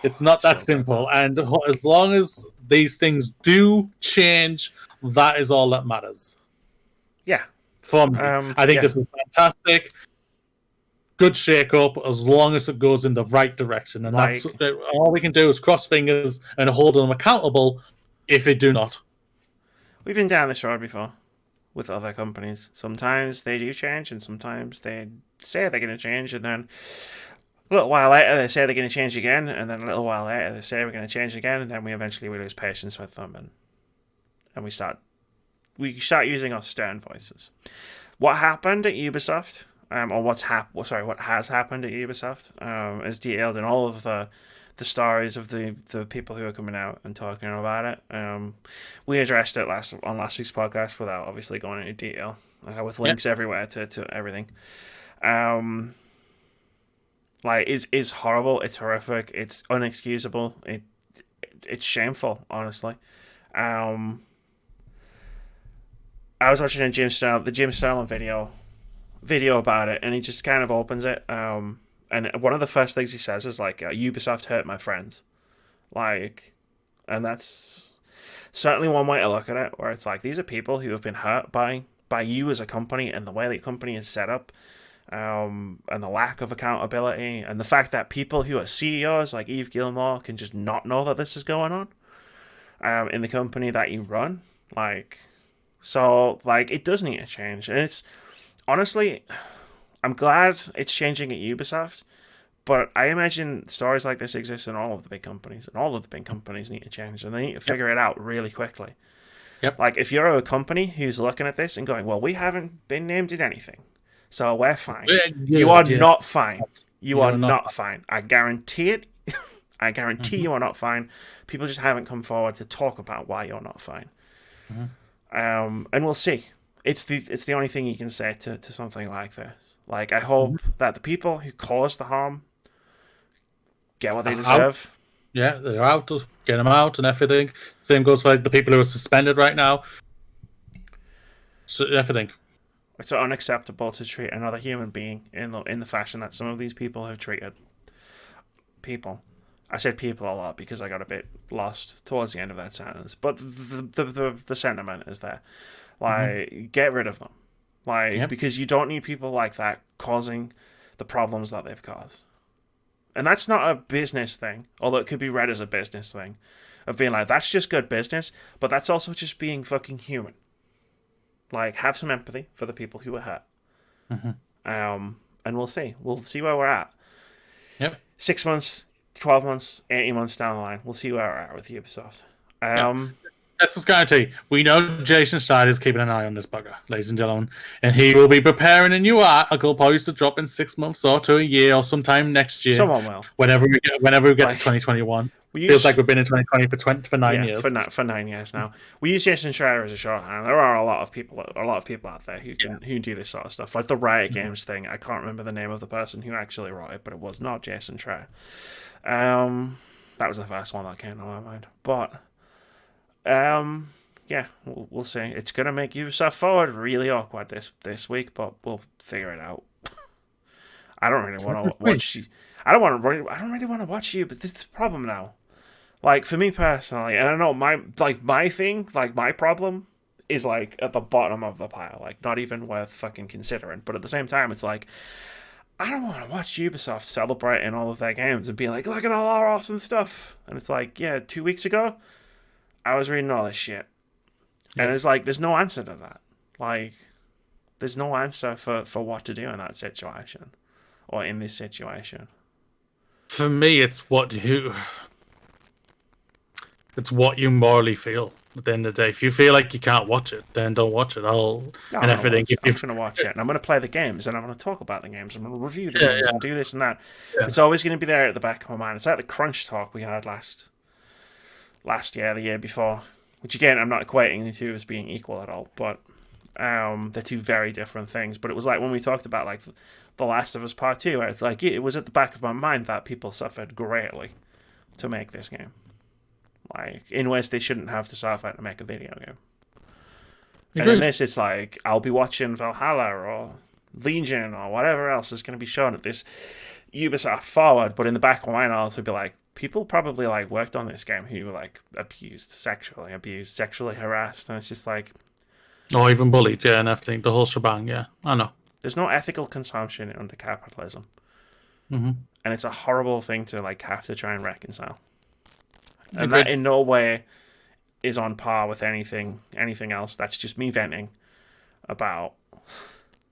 It's not that simple. And as long as these things do change, that is all that matters.
Yeah.
For me. I think this is fantastic. Good shake-up as long as it goes in the right direction. And that's all we can do is cross fingers and hold them accountable if they do not.
We've been down this road before with other companies. Sometimes they do change, and sometimes they say they're going to change, and then a little while later, they say they're going to change again, and then a little while later, they say we're going to change again, and then we lose patience with them, and we start using our stern voices. What happened at Ubisoft, or what has happened at Ubisoft, is detailed in all of the stories of the people who are coming out and talking about it. We addressed it on last week's podcast without obviously going into detail, with links everywhere to everything. It's horrible. It's horrific. It's unexcusable. It's shameful, honestly. I was watching the Jim Sterling video about it, and he just kind of opens it. And one of the first things he says is Ubisoft hurt my friends, and that's certainly one way to look at it. Where it's these are people who have been hurt by you as a company and the way that your company is set up. And the lack of accountability, and the fact that people who are CEOs like Yves Guillemot can just not know that this is going on in the company that you run. It does need to change. And it's honestly, I'm glad it's changing at Ubisoft, but I imagine stories like this exist in all of the big companies, and all of the big companies need to change, and they need to figure it out really quickly.
Yep.
If you're a company who's looking at this and going, well, we haven't been named in anything, so we're fine. You are not fine. You are not fine. I guarantee it. I guarantee you are not fine. People just haven't come forward to talk about why you're not fine. And we'll see. It's the only thing you can say to something like this. I hope that the people who caused the harm get what they deserve.
Yeah, they're out. Get them out and everything. Same goes for the people who are suspended right now. So everything.
It's unacceptable to treat another human being in the fashion that some of these people have treated people. I said people a lot because I got a bit lost towards the end of that sentence. But the sentiment is there. Like, get rid of them. Like, because you don't need people like that causing the problems that they've caused. And that's not a business thing, although it could be read as a business thing, of being like, that's just good business, but that's also just being fucking human. Like, have some empathy for the people who were hurt. And we'll see. We'll see where we're at. 6 months, 12 months, 18 months down the line, we'll see where we're at with Ubisoft.
That's what's going to tell you. We know Jason Schreider is keeping an eye on this bugger, ladies and gentlemen, and he will be preparing a new article post to drop in 6 months or to a year or sometime next year.
Someone will.
Whenever we get to 2021. Feels like we've been in 2020 for 9 years.
For 9 years now. We use Jason Schreier as a shorthand. There are a lot of people out there who do this sort of stuff. Like the Riot Games thing. I can't remember the name of the person who actually wrote it, but it was not Jason Schreier. That was the first one that came to my mind. But yeah, we'll see. It's gonna make Ubisoft Forward really awkward this week, but we'll figure it out. I don't really want to watch you. I don't really want to watch you, but this is the problem now. Like, for me personally, and I know my problem is, like, at the bottom of the pile. Like, not even worth fucking considering. But at the same time, it's like, I don't want to watch Ubisoft celebrating all of their games and being like, look at all our awesome stuff. And it's like, yeah, 2 weeks ago, I was reading all this shit. Yeah. And it's like, there's no answer to that. Like, there's no answer for what to do in that situation. Or in this situation.
For me, it's what you morally feel at the end of the day. If you feel like you can't watch it, then don't watch it. I'm going
to watch it, and I'm going to play the games, and I'm going to talk about the games, I'm going to review the games, and do this and that. Yeah. It's always going to be there at the back of my mind. It's like the crunch talk we had last year, the year before, which again, I'm not equating the two as being equal at all, but they're two very different things. But it was like when we talked about like The Last of Us Part 2, where it's like it was at the back of my mind that people suffered greatly to make this game. Like, in ways they shouldn't have to suffer to make a video game. And in this, it's like, I'll be watching Valhalla or Legion or whatever else is going to be shown at this Ubisoft Forward, but in the back of my mind, I'll also be like, people probably, like, worked on this game who were, like, sexually harassed, and it's just like...
Or even bullied, yeah, and everything, the whole shebang, yeah, I know.
There's no ethical consumption under capitalism. And it's a horrible thing to, like, have to try and reconcile. And that in no way is on par with anything else. That's just me venting about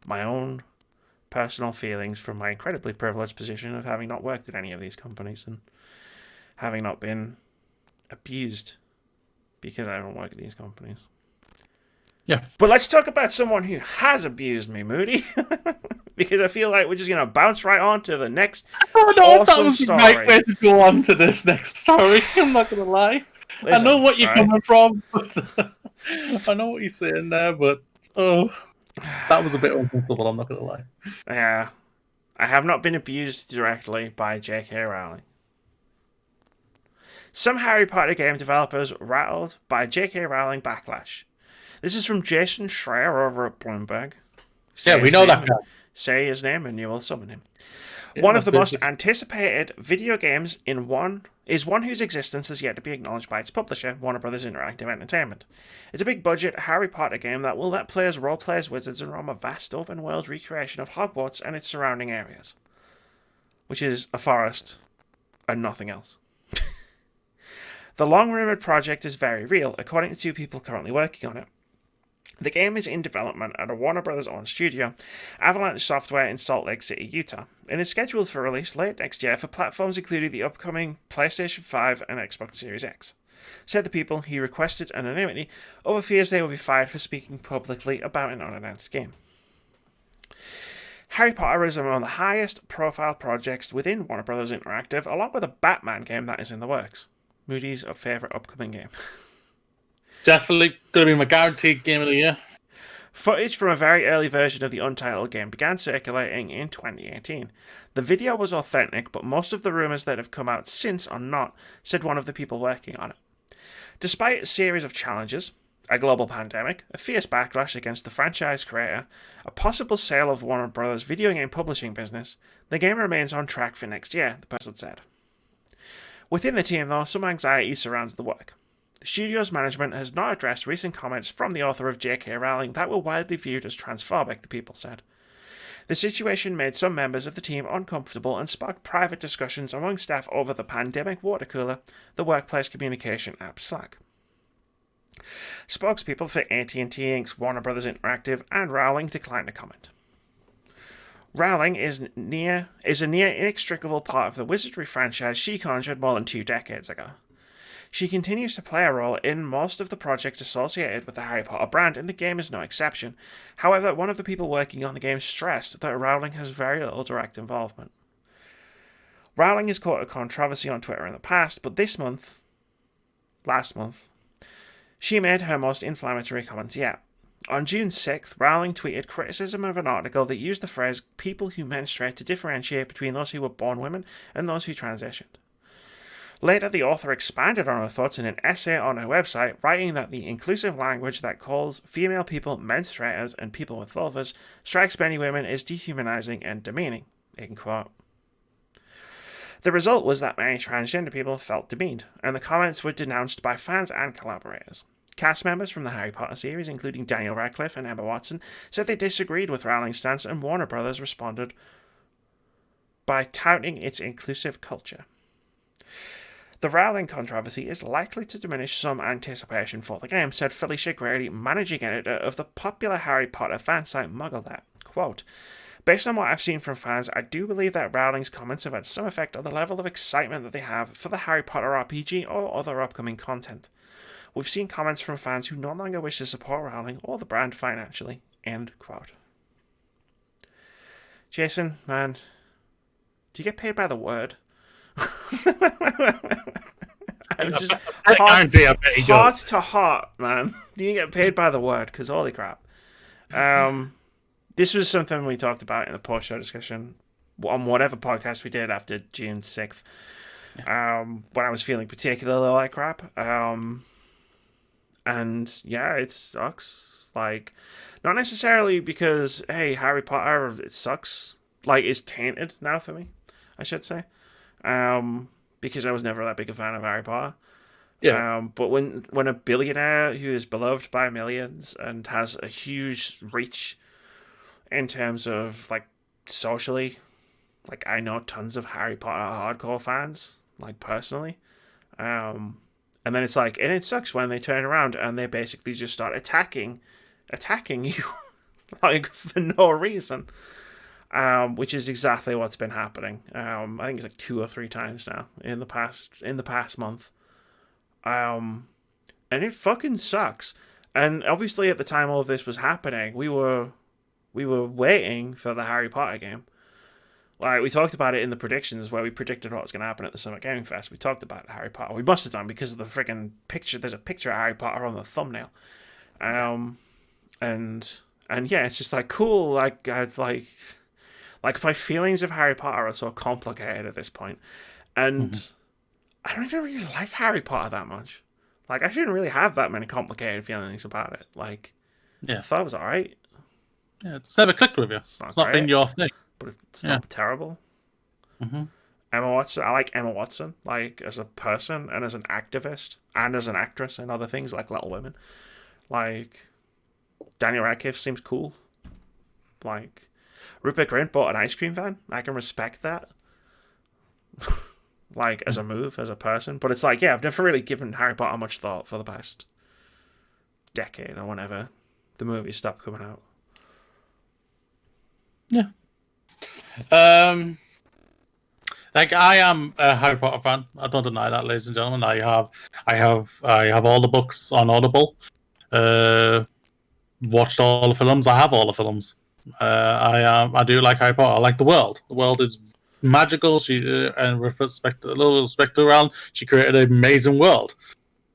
my own personal feelings from my incredibly privileged position of having not worked at any of these companies and having not been abused because I don't work at these companies.
Yeah.
But let's talk about someone who has abused me, Moody. Because I feel like we're just going to bounce right on to the next awesome story.
The right way to go on to this next story. I'm not going to lie. Listen, I know what you're coming from. But I know what you're saying there, but that was a bit uncomfortable, I'm not going to lie.
Yeah. I have not been abused directly by J.K. Rowling. Some Harry Potter game developers rattled by J.K. Rowling backlash. This is from Jason Schreier over at Bloomberg.
We know that guy.
Say his name and you will summon him. Yeah, one of the most anticipated video games is one whose existence has yet to be acknowledged by its publisher, Warner Bros. Interactive Entertainment. It's a big-budget Harry Potter game that will let players roleplay as wizards and roam a vast open-world recreation of Hogwarts and its surrounding areas, which is a forest and nothing else. The long-rumoured project is very real, according to two people currently working on it. The game is in development at a Warner Bros.-owned studio, Avalanche Software in Salt Lake City, Utah, and is scheduled for release late next year for platforms including the upcoming PlayStation 5 and Xbox Series X. Said the people who requested anonymity over fears they will be fired for speaking publicly about an unannounced game. Harry Potter is among the highest profile projects within Warner Bros. Interactive, along with a Batman game that is in the works. Moody's favourite upcoming game.
Definitely going to be my guaranteed game of the year.
Footage from a very early version of the Untitled game began circulating in 2018. The video was authentic, but most of the rumours that have come out since are not, said one of the people working on it. Despite a series of challenges, a global pandemic, a fierce backlash against the franchise creator, a possible sale of Warner Bros. Video game publishing business, the game remains on track for next year, the person said. Within the team, though, some anxiety surrounds the work. The studio's management has not addressed recent comments from the author of J.K. Rowling that were widely viewed as transphobic, the people said. The situation made some members of the team uncomfortable and sparked private discussions among staff over the pandemic water cooler, the workplace communication app Slack. Spokespeople for AT&T Inc.'s Warner Bros. Interactive and Rowling declined to comment. Rowling is a near inextricable part of the wizardry franchise she conjured more than 2 decades ago. She continues to play a role in most of the projects associated with the Harry Potter brand, and the game is no exception. However, one of the people working on the game stressed that Rowling has very little direct involvement. Rowling has caught a controversy on Twitter in the past, but last month, she made her most inflammatory comments yet. On June 6th, Rowling tweeted criticism of an article that used the phrase "people who menstruate" to differentiate between those who were born women and those who transitioned. Later, the author expanded on her thoughts in an essay on her website, writing that the inclusive language that calls female people menstruators and people with vulvas strikes many women as dehumanizing and demeaning. In quote. The result was that many transgender people felt demeaned, and the comments were denounced by fans and collaborators. Cast members from the Harry Potter series, including Daniel Radcliffe and Emma Watson, said they disagreed with Rowling's stance, and Warner Bros. Responded by touting its inclusive culture. The Rowling controversy is likely to diminish some anticipation for the game, said Felicia Grady, managing editor of the popular Harry Potter fan site MuggleNet. Quote, "Based on what I've seen from fans, I do believe that Rowling's comments have had some effect on the level of excitement that they have for the Harry Potter RPG or other upcoming content. We've seen comments from fans who no longer wish to support Rowling or the brand financially." End quote. Jason, man, do you get paid by the word? I'm just heart to heart, man. Do you get paid by the word? Because holy crap. This was something we talked about in the post-show discussion on whatever podcast we did after June 6th, when I was feeling particularly like crap. And yeah, it sucks. Like, not necessarily because, hey, Harry Potter, it sucks. Like, it's tainted now for me, I should say. Because I was never that big a fan of Harry Potter. Yeah. But when a billionaire who is beloved by millions and has a huge reach in terms of, like, socially, like, I know tons of Harry Potter hardcore fans, like, personally. And then it's like, and it sucks when they turn around and they basically just start attacking you, like, for no reason. Which is exactly what's been happening. I think it's like 2 or 3 times now in the past month. And it fucking sucks. And obviously at the time all of this was happening, we were waiting for the Harry Potter game. Like, we talked about it in the predictions where we predicted what was going to happen at the Summer Gaming Fest. We talked about Harry Potter. We must have done because of the freaking picture. There's a picture of Harry Potter on the thumbnail. And yeah, it's just like, cool. Like, Like, my feelings of Harry Potter are so complicated at this point. And I don't even really like Harry Potter that much. Like, I shouldn't really have that many complicated feelings about it. Like, I thought it was alright.
Yeah, it's never clicked with you. It's not been your thing.
But it's not terrible. Emma Watson, I like Emma Watson, like, as a person and as an activist and as an actress and other things like Little Women. Like, Daniel Radcliffe seems cool. Like, Rupert Grint bought an ice cream van. I can respect that. Like, as a move, as a person. But it's like, yeah, I've never really given Harry Potter much thought for the past decade or whenever the movies stopped coming out.
Yeah. Like, I am a Harry Potter fan. I don't deny that, ladies and gentlemen. I have all the books on Audible. Watched all the films. I have all the films. I do like Harry Potter. I like the world. The world is magical. And with respect to Rowling, she created an amazing world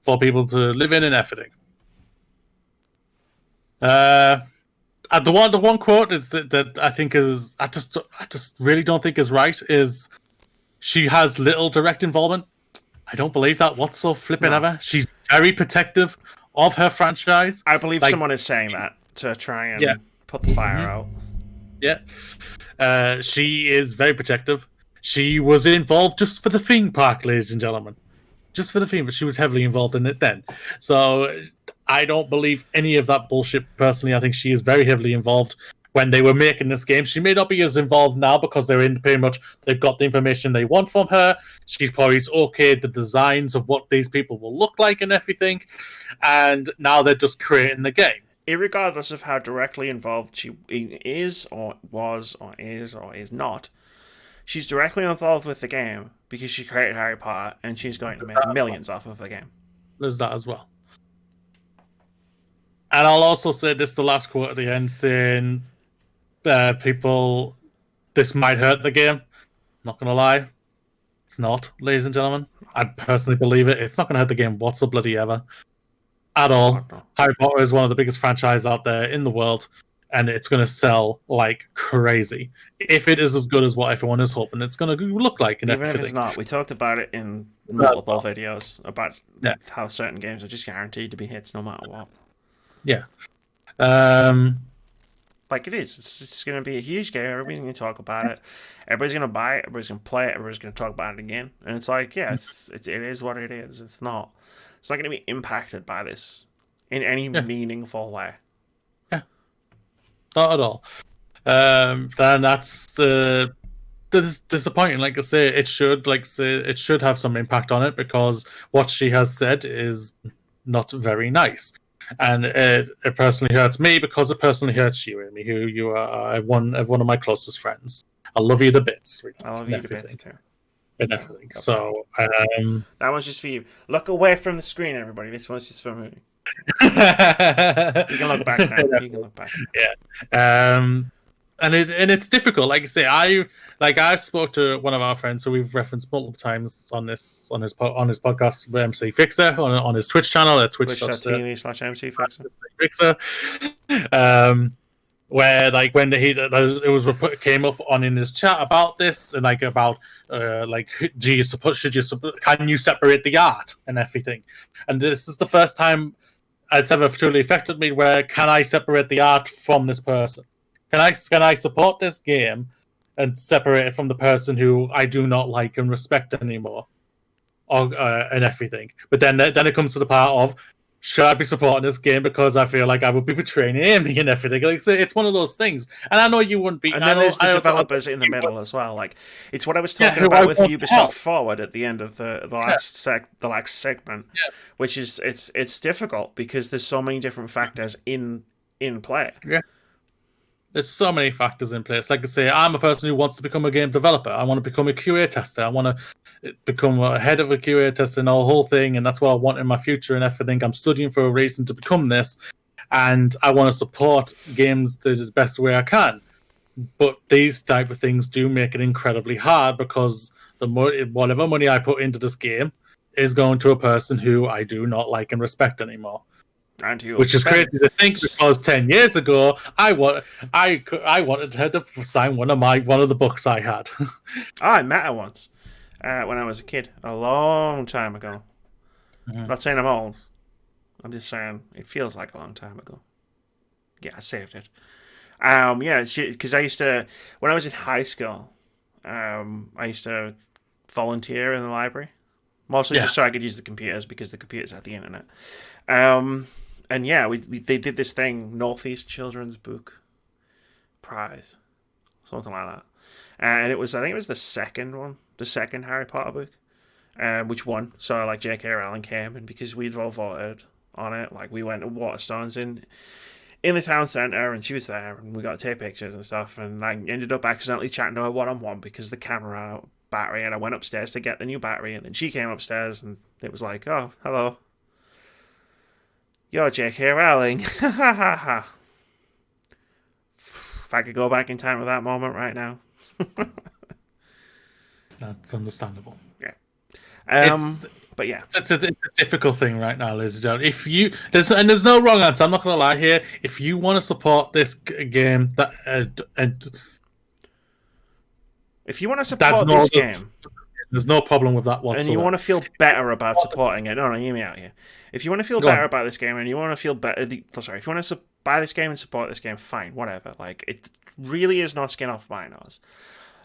for people to live in and everything. The one quote is that I think is I just really don't think is right is she has little direct involvement. I don't believe that whatsoever. Flipping ever. She's very protective of her franchise.
I believe someone is saying that to try and put the fire out.
Yeah. She is very protective. She was involved just for the theme park, ladies and gentlemen. Just for the theme, but she was heavily involved in it then. So I don't believe any of that bullshit personally. I think she is very heavily involved when they were making this game. She may not be as involved now because they're in pretty much, they've got the information they want from her. She's probably okayed the designs of what these people will look like and everything. And now they're just creating the game.
Irregardless of how directly involved she is, or was, or is not, she's directly involved with the game because she created Harry Potter and she's going to make millions off of the game.
There's that as well. And I'll also say this, the last quote at the end, saying people, this might hurt the game. Not going to lie. It's not, ladies and gentlemen. I personally believe it. It's not going to hurt the game whatsoever. At all. Harry Potter is one of the biggest franchises out there in the world, and it's going to sell like crazy. If it is as good as what everyone is hoping it's going to look like. And
even if it's not, we talked about it in multiple videos about how certain games are just guaranteed to be hits no matter what.
Yeah.
Like it is. It's going to be a huge game. Everybody's going to talk about it. Everybody's going to buy it. Everybody's going to play it. Everybody's going to talk about it again. And it's like, yeah, it is what it is. It's not going to be impacted by this in any meaningful way.
Yeah. Not at all. Then that's the disappointing. Like I say, it should have some impact on it because what she has said is not very nice. And it personally hurts me because it personally hurts you, Amy, who you are one of my closest friends. I love you to bits.
I love you to bits too.
And everything. So
that one's just for you. Look away from the screen, everybody. This one's just for me. You can look back now. You can look back.
Yeah. And it's difficult. Like I say, I spoke to one of our friends who we've referenced multiple times on his podcast, MC Fixer, on his Twitch channel at
twitch.tv/MC
Fixer. Where like when it was came up on in his chat about this and like about can you separate the art and everything, and this is the first time it's ever truly affected me. Where can I separate the art from this person? Can I support this game and separate it from the person who I do not like and respect anymore, or and everything? But then it comes to the part of, should I be supporting this game because I feel like I would be betraying Amy and everything? Like, it's one of those things. And I know you wouldn't be.
And then there's the developers in the middle as well. Like, it's what I was talking about with Ubisoft Forward at the end of the last segment, which is it's difficult because there's so many different factors in play.
Yeah. There's so many factors in place. Like I say, I'm a person who wants to become a game developer. I want to become a QA tester. I want to become a head of a QA tester and the whole thing, and that's what I want in my future and everything. I'm studying for a reason to become this, and I want to support games the best way I can. But these type of things do make it incredibly hard because whatever money I put into this game is going to a person who I do not like and respect anymore. Which is crazy to think because 10 years ago I wanted her to sign one of the books I had.
I met her once when I was a kid, a long time ago. I'm not saying I'm old. I'm just saying it feels like a long time ago. Yeah, I saved it. Because I used to, when I was in high school, I used to volunteer in the library, mostly just so I could use the computers because the computers had the internet. And yeah, they did this thing, Northeast Children's Book Prize, something like that. And I think it was the second Harry Potter book, which won. So like J.K. Rowling came, and because we'd all voted on it, like we went to Waterstones in the town centre, and she was there, and we got to take pictures and stuff. And I ended up accidentally chatting to her one-on-one because the camera ran out of battery, and I went upstairs to get the new battery, and then she came upstairs, and it was like, oh, hello. You're J.K. Rowling. Ha ha ha ha. If I could go back in time to that moment right now.
That's understandable.
Yeah. But yeah.
It's a difficult thing right now, ladies and gentlemen. There's no wrong answer. I'm not going to lie here. If you want to support this game,
if you want to support this game,
there's no problem with that whatsoever.
And you want to feel better about supporting it. No, hear me out here. If you want to feel better about this game and you want to feel better, if you want to buy this game and support this game, fine, whatever. Like, it really is no skin off my nose.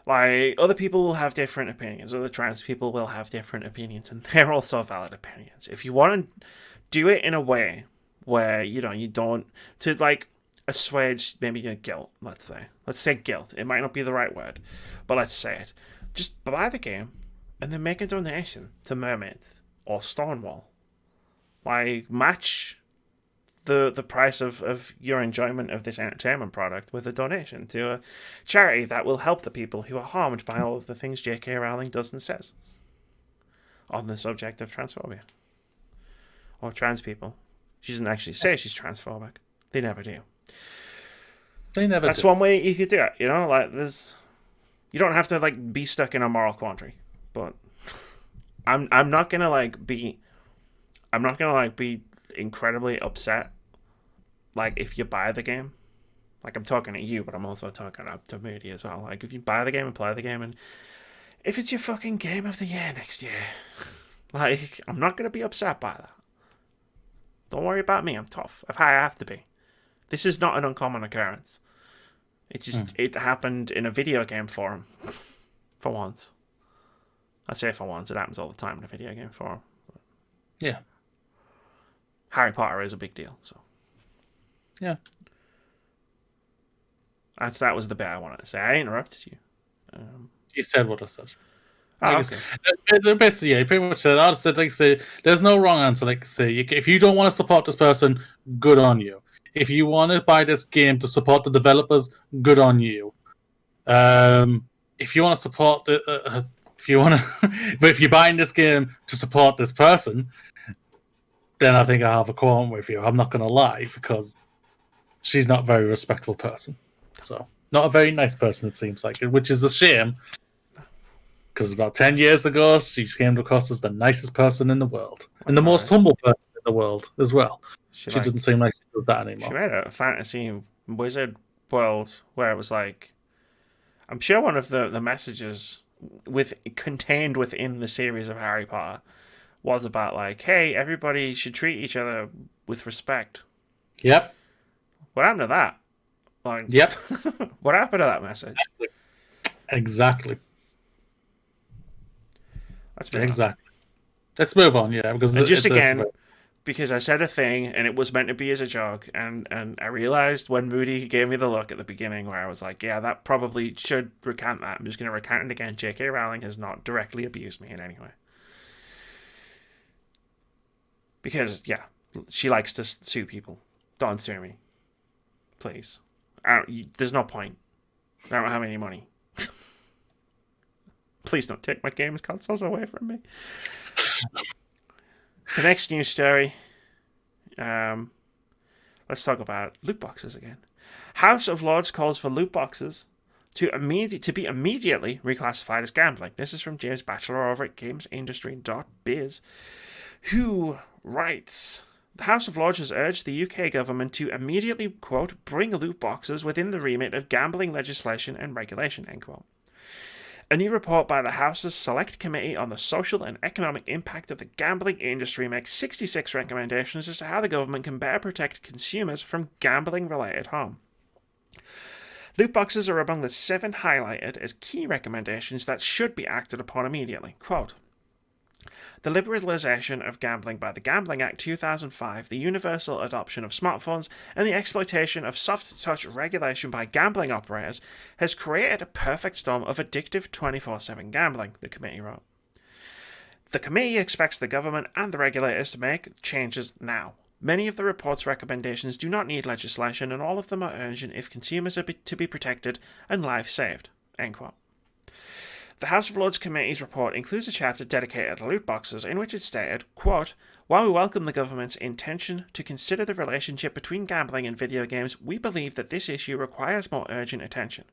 Like, other people will have different opinions. Other trans people will have different opinions, and they're also valid opinions. If you want to do it in a way where, you know, you don't, to, like, assuage maybe your guilt, let's say. Let's say guilt. It might not be the right word, but let's say it. Just buy the game and then make a donation to Mermaids or Stonewall. Like, match the price of your enjoyment of this entertainment product with a donation to a charity that will help the people who are harmed by all of the things J.K. Rowling does and says on the subject of transphobia. Or trans people. She doesn't actually say she's transphobic. They never do. That's one way you could do it, you know? Like, there's... You don't have to, like, be stuck in a moral quandary. But I'm not gonna, like, be... I'm not gonna, like, be incredibly upset, like, if you buy the game. Like, I'm talking to you, but I'm also talking up to Moody as well. Like, if you buy the game and play the game, and if it's your fucking game of the year next year, like, I'm not gonna be upset by that. Don't worry about me, I'm tough. I have to be. This is not an uncommon occurrence. It just, it happened in a video game forum. For once. I say for once, it happens all the time in a video game forum.
Yeah.
Harry Potter is a big deal, so.
Yeah.
That was the bit I wanted to say. I interrupted you.
You said what I said.
Oh,
okay. Basically, yeah, pretty much said. I said, like, say, there's no wrong answer. Like, say, if you don't want to support this person, good on you. If you want to buy this game to support the developers, good on you. If you want to support if you want to, but if you're buying this game to support this person, then I think I have a qualm with you. I'm not going to lie, because she's not a very respectful person. So, not a very nice person, it seems like, which is a shame. Because about 10 years ago, she came across as the nicest person in the world. And the most humble person in the world as well. She doesn't seem like she does that anymore.
She made a fantasy wizard world where it was like... I'm sure one of the messages contained within the series of Harry Potter was about, like, hey, everybody should treat each other with respect.
Yep.
What happened to that? Like,
yep.
What happened to that message?
Exactly.
Exactly.
Let's move on, yeah. Because
because I said a thing and it was meant to be as a joke, and I realized when Moody gave me the look at the beginning where I was like, yeah, that probably should recant that. I'm just going to recant it again. J.K. Rowling has not directly abused me in any way. Because, yeah, she likes to sue people. Don't sue me. Please. There's no point. I don't have any money. Please don't take my games consoles away from me. The next news story. Let's talk about loot boxes again. House of Lords calls for loot boxes to be immediately reclassified as gambling. This is from James Batchelor over at gamesindustry.biz, who writes... The House of Lords has urged the UK government to immediately, quote, bring loot boxes within the remit of gambling legislation and regulation, end quote. A new report by the House's Select Committee on the Social and Economic Impact of the Gambling Industry makes 66 recommendations as to how the government can better protect consumers from gambling-related harm. Loot boxes are among the 7 highlighted as key recommendations that should be acted upon immediately. Quote, the liberalisation of gambling by the Gambling Act 2005, the universal adoption of smartphones, and the exploitation of soft-touch regulation by gambling operators has created a perfect storm of addictive 24/7 gambling, the committee wrote. The committee expects the government and the regulators to make changes now. Many of the report's recommendations do not need legislation, and all of them are urgent if consumers are to be protected and lives saved, end quote. The House of Lords Committee's report includes a chapter dedicated to loot boxes in which it stated, quote, while we welcome the government's intention to consider the relationship between gambling and video games, we believe that this issue requires more urgent attention.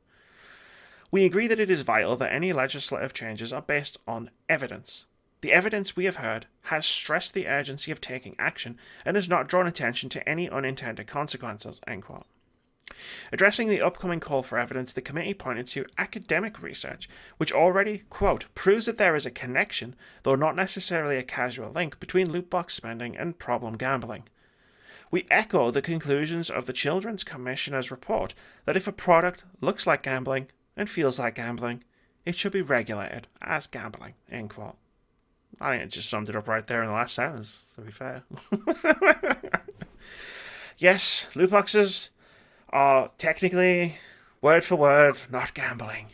We agree that it is vital that any legislative changes are based on evidence. The evidence we have heard has stressed the urgency of taking action and has not drawn attention to any unintended consequences, end quote. Addressing the upcoming call for evidence, the committee pointed to academic research, which already, quote, proves that there is a connection, though not necessarily a casual link, between loot box spending and problem gambling. We echo the conclusions of the Children's Commissioner's report that if a product looks like gambling and feels like gambling, It should be regulated as gambling, end quote. I think it just summed it up right there in the last sentence, to be fair. Yes, loot boxes are technically, word for word, not gambling.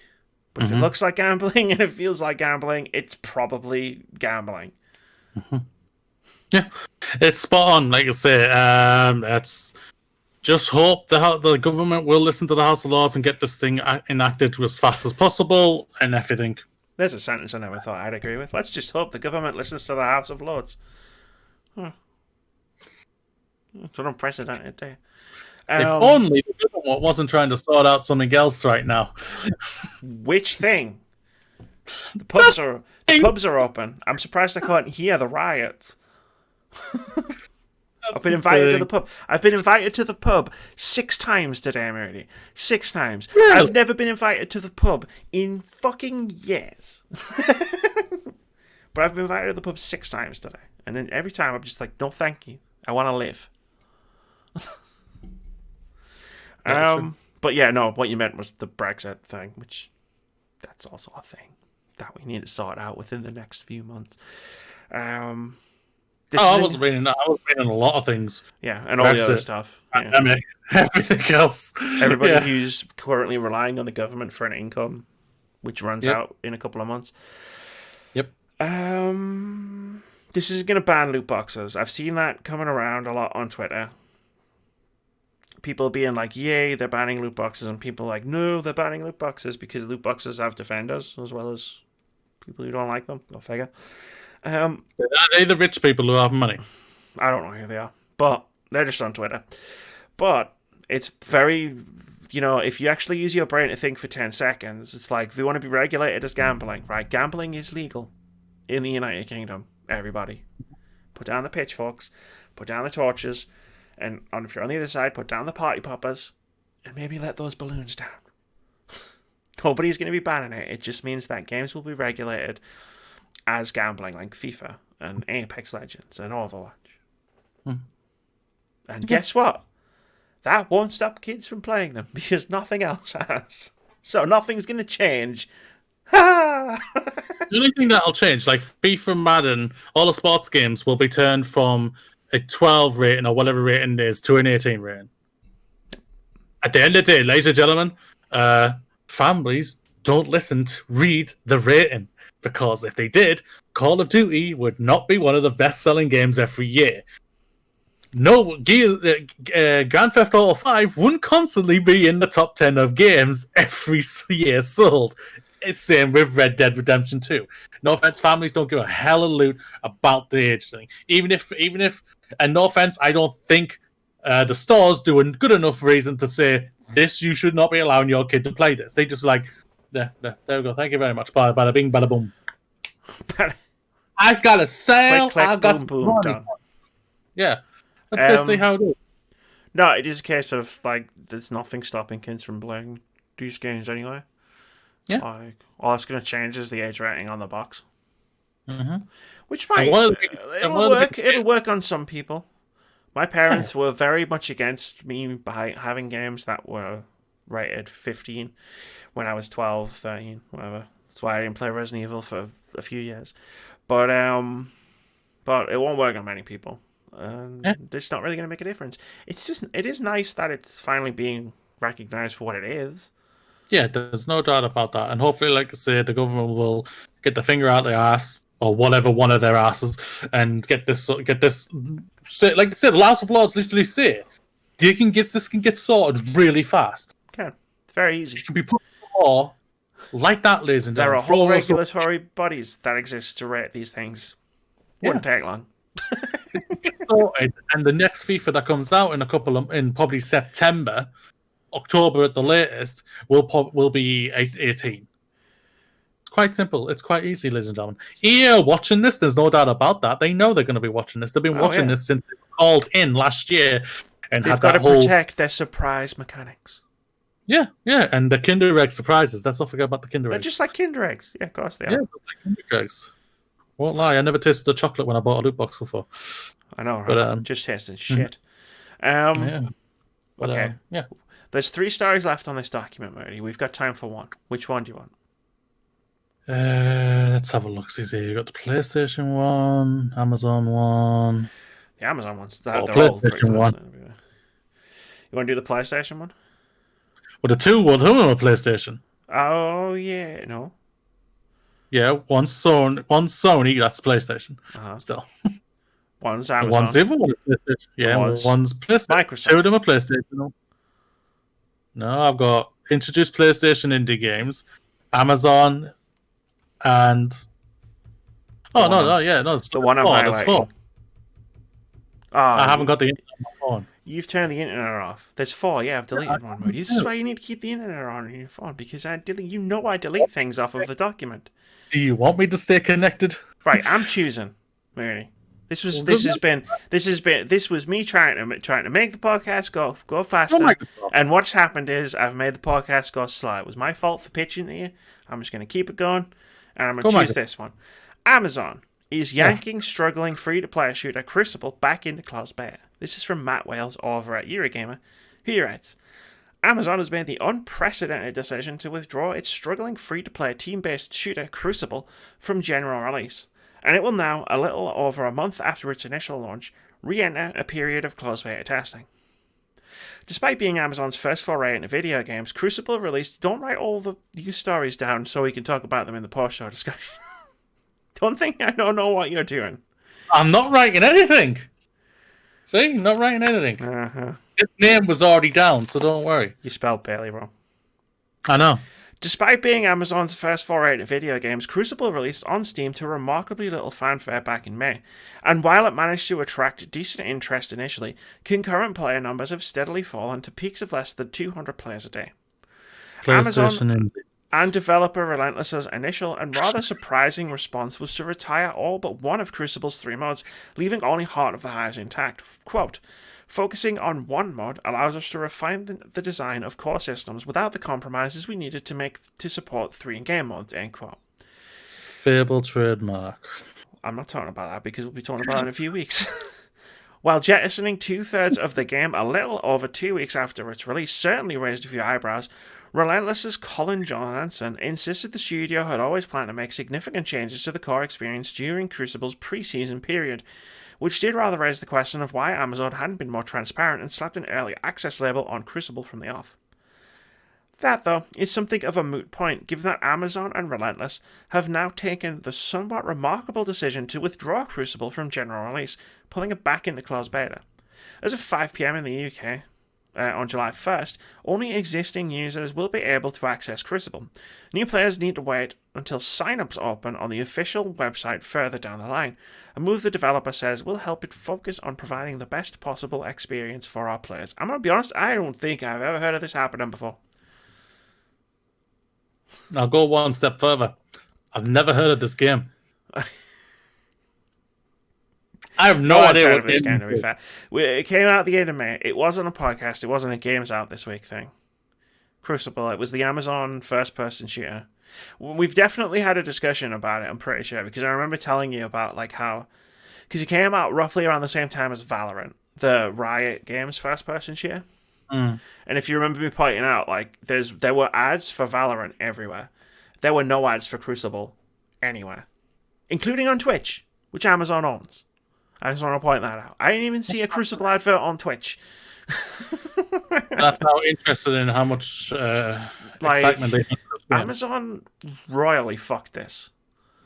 But if it looks like gambling and it feels like gambling, it's probably gambling.
Yeah, it's spot on. Like I say, it's just hope the government will listen to the House of Lords and get this thing enacted as fast as possible and everything.
There's a sentence I never thought I'd agree with. Let's just hope the government listens to the House of Lords. It's an unprecedented day.
If only the government wasn't trying to sort out something else right now.
Which thing? The pubs are open. I'm surprised I can't hear the riots. I've been invited to the pub. I've been invited to the pub 6 times today, Murdy. 6 times.
Really?
I've never been invited to the pub in fucking years. But I've been invited to the pub 6 times today. And then every time I'm just like, no thank you. I want to live. But yeah, no, what you meant was the Brexit thing, which that's also a thing that we need to sort out within the next few months.
I wasn't reading that. I was reading a lot of things.
Yeah, and all Brexit, the other stuff.
Pandemic, everything else.
Everybody who's currently relying on the government for an income, which runs out in a couple of months.
Yep.
This is going to ban loot boxes. I've seen that coming around a lot on Twitter. People being like, yay, they're banning loot boxes, and people like, no, they're banning loot boxes because loot boxes have defenders as well as people who don't like them. Go figure.
Are they the rich people who have money?
I don't know who they are, but they're just on Twitter. But it's very, if you actually use your brain to think for 10 seconds, it's like, they want to be regulated as gambling, right? Gambling is legal in the United Kingdom, everybody. Put down the pitchforks, put down the torches, and if you're on the other side, put down the party poppers, and maybe let those balloons down. Nobody's going to be banning it. It just means that games will be regulated as gambling, like FIFA and Apex Legends and Overwatch. And guess what? That won't stop kids from playing them because nothing else has. So nothing's going to change. The
only thing that'll change, like FIFA and Madden, all the sports games will be turned from a 12 rating or whatever rating it is to an 18 rating. At the end of the day, ladies and gentlemen, families don't read the rating, because if they did, Call of Duty would not be one of the best-selling games every year. No, Grand Theft Auto 5 wouldn't constantly be in the top 10 of games every year sold. It's same with Red Dead Redemption 2. No offense, families don't give a hell of a loot about the age thing. Even if, and no offense, I don't think the stores do a good enough reason to say this. You should not be allowing your kid to play this. They just like, there we go. Thank you very much. Bada bing, bada boom. I've got a sale.
Click,
I've got
boom, boom, done.
Yeah, that's basically how it is.
No, it is a case of like there's nothing stopping kids from playing these games anyway.
Yeah.
Like, all it's going to change is the age rating on the box. Which
And
might
one of the
it'll work. It'll work on some people. My parents were very much against me by having games that were rated 15 when I was 12, 13, whatever. That's why I didn't play Resident Evil for a few years. But it won't work on many people. It's not really going to make a difference. It is nice that it's finally being recognized for what it is.
Yeah, there's no doubt about that. And hopefully, like I say, the government will get the finger out their ass, or whatever one of their asses, and get this. Like I said, the House of Lords literally say, this can get sorted really fast.
Okay, it's very easy.
It can be put in law like that, ladies and gentlemen.
There are whole regulatory bodies that exist to rate these things. Wouldn't take long.
And the next FIFA that comes out in probably September, October at the latest, will be 18. It's quite simple. It's quite easy, ladies and gentlemen. EA watching this, there's no doubt about that. They know they're going to be watching this. They've been watching this since they were called in last year. And
they've got to protect their surprise mechanics.
Yeah, and the Kinder Egg surprises. Let's not forget about the Kinder Eggs.
They're just like Kinder Eggs. Yeah, of course they are.
Yeah, like Kinder Eggs. Won't lie, I never tasted the chocolate when I bought a loot box before.
I know, right?
But,
just tasting shit.
Yeah. But,
okay.
Yeah.
There's 3 stories left on this document, Marty. We've got time for one. Which one do you want?
Let's have a look. See, you got the PlayStation one, Amazon one.
The Amazon ones, they're
Oh,
all pretty
PlayStation one.
fascinating. You want to do the PlayStation one?
Well, the two of them are PlayStation.
Oh, yeah, no.
Yeah, one's Sony, that's PlayStation.
Uh-huh.
Still.
One's
And
Amazon.
one's the other one is PlayStation. Yeah, one's PlayStation.
Microsoft.
Two of them are PlayStation. No, I've got introduced PlayStation indie games, Amazon, and it's
the one I'm highlighting.
Four.
Oh,
I haven't got the internet on my phone.
You've turned the internet off. There's 4. Yeah, I've deleted one mode. This is why you need to keep the internet on your phone, because I delete things off of the document.
Do you want me to stay connected?
Right, I'm choosing, Mooney. This was me trying to make the podcast go faster. And what's happened is I've made the podcast go slow. It was my fault for pitching to you. I'm just going to keep it going, and I'm going to choose this one. Amazon is yanking struggling free-to-play shooter Crucible back into closed beta. This is from Matt Wales over at Eurogamer, who writes, Amazon has made the unprecedented decision to withdraw its struggling free-to-play team-based shooter Crucible from general release, and it will now, a little over a month after its initial launch, re-enter a period of closed beta testing. Despite being Amazon's first foray into video games, Crucible released Don't write all the news stories down so we can talk about them in the post-show discussion. Don't think I don't know what you're doing.
I'm not writing anything. See? Not writing anything.
Uh-huh.
His name was already down, so don't worry.
You spelled Bailey wrong.
I know.
Despite being Amazon's first foray into video games, Crucible released on Steam to remarkably little fanfare back in May, and while it managed to attract decent interest initially, concurrent player numbers have steadily fallen to peaks of less than 200 players a day. Amazon and developer Relentless's initial and rather surprising response was to retire all but one of Crucible's 3 modes, leaving only Heart of the Hives intact. Quote, focusing on one mod allows us to refine the design of core systems without the compromises we needed to make to support 3 in-game modes, end quote.
Fable trademark.
I'm not talking about that because we'll be talking about it in a few weeks. While jettisoning 2/3 of the game a little over 2 weeks after its release certainly raised a few eyebrows, Relentless's Colin Johansson insisted the studio had always planned to make significant changes to the core experience during Crucible's pre-season period, which did rather raise the question of why Amazon hadn't been more transparent and slapped an early access label on Crucible from the off. That, though, is something of a moot point, given that Amazon and Relentless have now taken the somewhat remarkable decision to withdraw Crucible from general release, pulling it back into closed beta. As of 5 PM in the UK, on July 1st, only existing users will be able to access Crucible. New players need to wait until sign-ups open on the official website further down the line, a move the developer says will help it focus on providing the best possible experience for our players. I'm going to be honest, I don't think I've ever heard of this happening before.
I'll go one step further. I've never heard of this game. I have no idea what
this game, to be fair. It came out at the end of May. It wasn't a podcast. It wasn't a Games Out This Week thing. Crucible. It was the Amazon first-person shooter. We've definitely had a discussion about it, I'm pretty sure, because I remember telling you about like how... Because it came out roughly around the same time as Valorant, the Riot Games first-person shooter.
Mm.
And if you remember me pointing out, like, there were ads for Valorant everywhere. There were no ads for Crucible anywhere. Including on Twitch, which Amazon owns. I just want to point that out. I didn't even see a Crucible advert on Twitch.
That's how interested in how much excitement they have.
Amazon royally fucked this.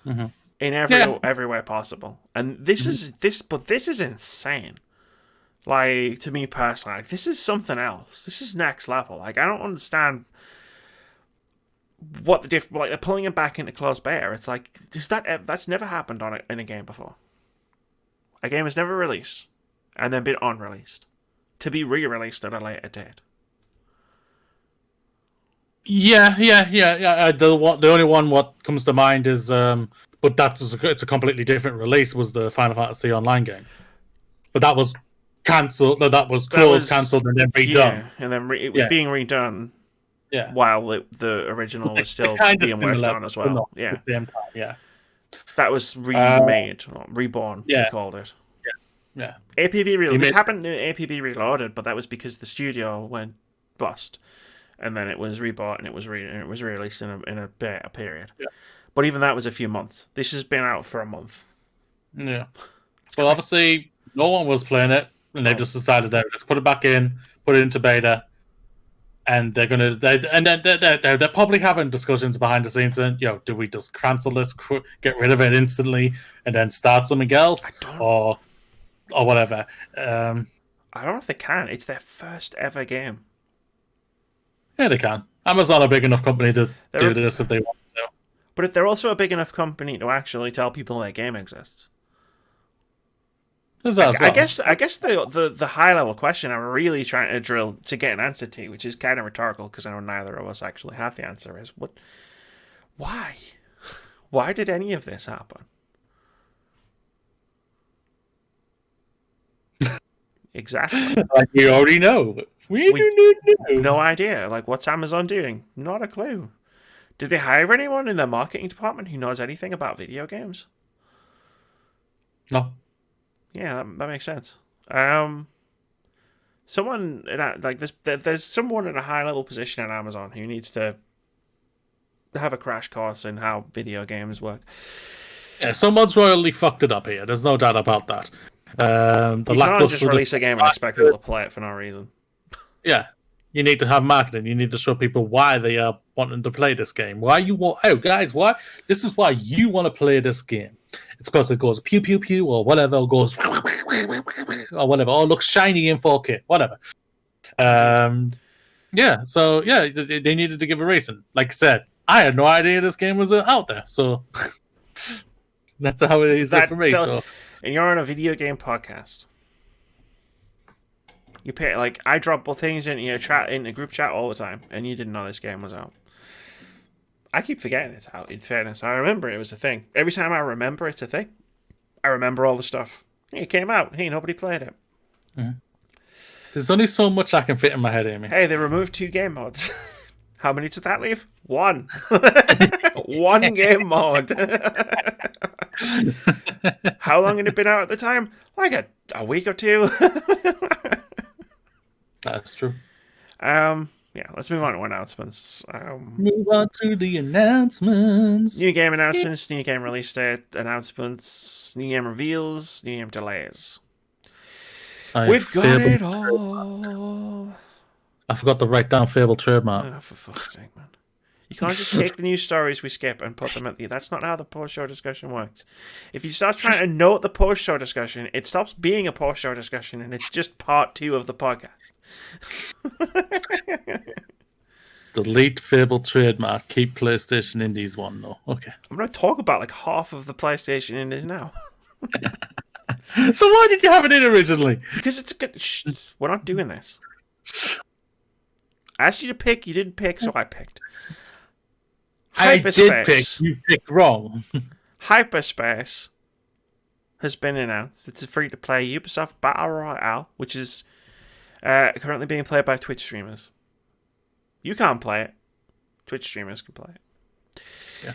Mm-hmm. In every way possible. And this is insane. Like, to me personally, like, this is something else. This is next level. Like, I don't understand what the like, they're pulling it back into closed beta. It's like, that's never happened in a game before. A game is never released and then been unreleased to be re-released at a later date.
Yeah. The only one what comes to mind is, but it's a completely different release, was the Final Fantasy Online game. But that was cancelled. That was closed, cancelled, and then redone.
Yeah, and then it was being redone.
Yeah.
While the original was still being worked on as well. Yeah.
At the same time, yeah.
That was remade, reborn.
Yeah.
They called it.
Yeah.
APB Reloaded. This happened in APB Reloaded, but that was because the studio went bust, and then it was rebought and it was released in a beta period.
Yeah.
But even that was a few months. This has been out for a month.
Yeah. Well, obviously, no one was playing it, and they just decided that let's put it back in, put it into beta, and they're probably having discussions behind the scenes. And do we just cancel this, get rid of it instantly, and then start something else, or whatever?
I don't know if they can. It's their first ever game.
Yeah, they can. Amazon are a big enough company to do this if they want to.
But if they're also a big enough company to actually tell people their game exists. I guess the high level question I'm really trying to drill to get an answer to, which is kind of rhetorical because I know neither of us actually have the answer, is why? Why did any of this happen? Exactly.
Like we already know. We do know.
No idea. Like, what's Amazon doing? Not a clue. Did they hire anyone in their marketing department who knows anything about video games?
No.
Yeah, that makes sense. Someone like this. There's someone in a high level position at Amazon who needs to have a crash course in how video games work.
Yeah, someone's royally fucked it up here. There's no doubt about that.
You can't just release a game and expect people to play it for no reason.
Yeah, you need to have marketing. You need to show people why they are wanting to play this game. Why you want? Oh, guys, why? This is why you want to play this game. It's because it goes pew pew pew or whatever. It goes or whatever. Or looks shiny in 4K. Whatever. Yeah. So yeah, they needed to give a reason. Like I said, I had no idea this game was out there. So that's how it is for me.
And you're on a video game podcast. You pay I drop things into your chat, in the group chat all the time, and you didn't know this game was out. I keep forgetting it's out. In fairness, I remember it was a thing. Every time I remember it's a thing, I remember all the stuff. Hey, it came out. Hey, nobody played it.
Mm-hmm. There's only so much I can fit in my head, Amy.
Hey, they removed 2 game modes. How many did that leave? 1. 1 game mode. How long had it been out at the time? Like a week or 2.
That's true.
Yeah, let's move on to announcements.
Move on to the announcements.
New game announcements, new game release date announcements, new game reveals, new game delays. We've got it all.
I forgot to write down Fable trademark.
Oh, for fuck's sake, man. You can't just take the news stories we skip and put them at the... That's not how the post-show discussion works. If you start trying to note the post-show discussion, it stops being a post-show discussion and it's just part 2 of the podcast.
Delete Fable trademark. Keep PlayStation Indies one, though. Okay.
I'm going to talk about half of the PlayStation Indies now.
So why did you have it in originally?
Because it's a good... Shh, we're not doing this. I asked you to pick, you didn't pick, so I picked. Hyperspace.
I did pick. You picked wrong.
Hyperspace has been announced. It's a free-to-play Ubisoft Battle Royale, which is currently being played by Twitch streamers. You can't play it. Twitch streamers can play it.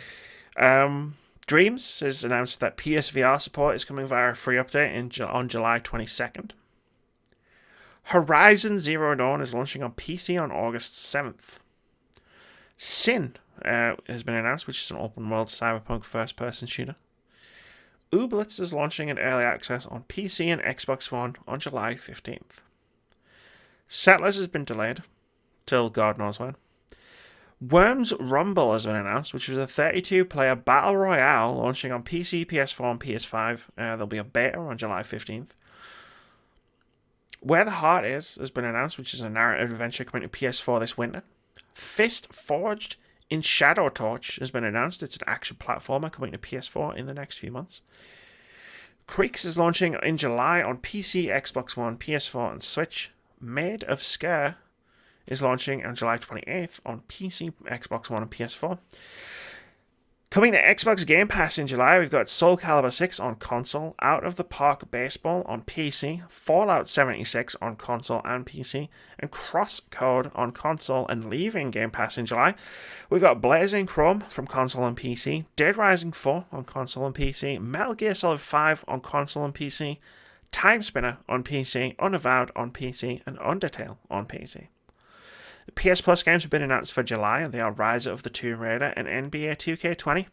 Yeah.
Dreams has announced that PSVR support is coming via a free update on July 22nd. Horizon Zero Dawn is launching on PC on August 7th. Sin has been announced, which is an open-world cyberpunk first-person shooter. Ooblets is launching in early access on PC and Xbox One on July 15th. Settlers has been delayed till God knows when. Worms Rumble has been announced, which is a 32-player battle royale launching on PC, PS4, and PS5. There'll be a beta on July 15th. Where the Heart Is has been announced, which is a narrative adventure coming to PS4 this winter. Fist Forged in Shadow Torch has been announced. It's an action platformer coming to PS4 in the next few months. Creeks is launching in July on PC, Xbox One, PS4, and Switch. Maid of Scare is launching on July 28th on PC, Xbox One, and PS4. Coming to Xbox Game Pass in July, we've got Soul Calibur 6 on console, Out of the Park Baseball on PC, Fallout 76 on console and PC, and Crosscode on console. And leaving Game Pass in July, we've got Blazing Chrome from console and PC, Dead Rising 4 on console and PC, Metal Gear Solid 5 on console and PC, Time Spinner on PC, Unavowed on PC, and Undertale on PC. The PS Plus games have been announced for July, and they are Rise of the Tomb Raider and NBA 2K20.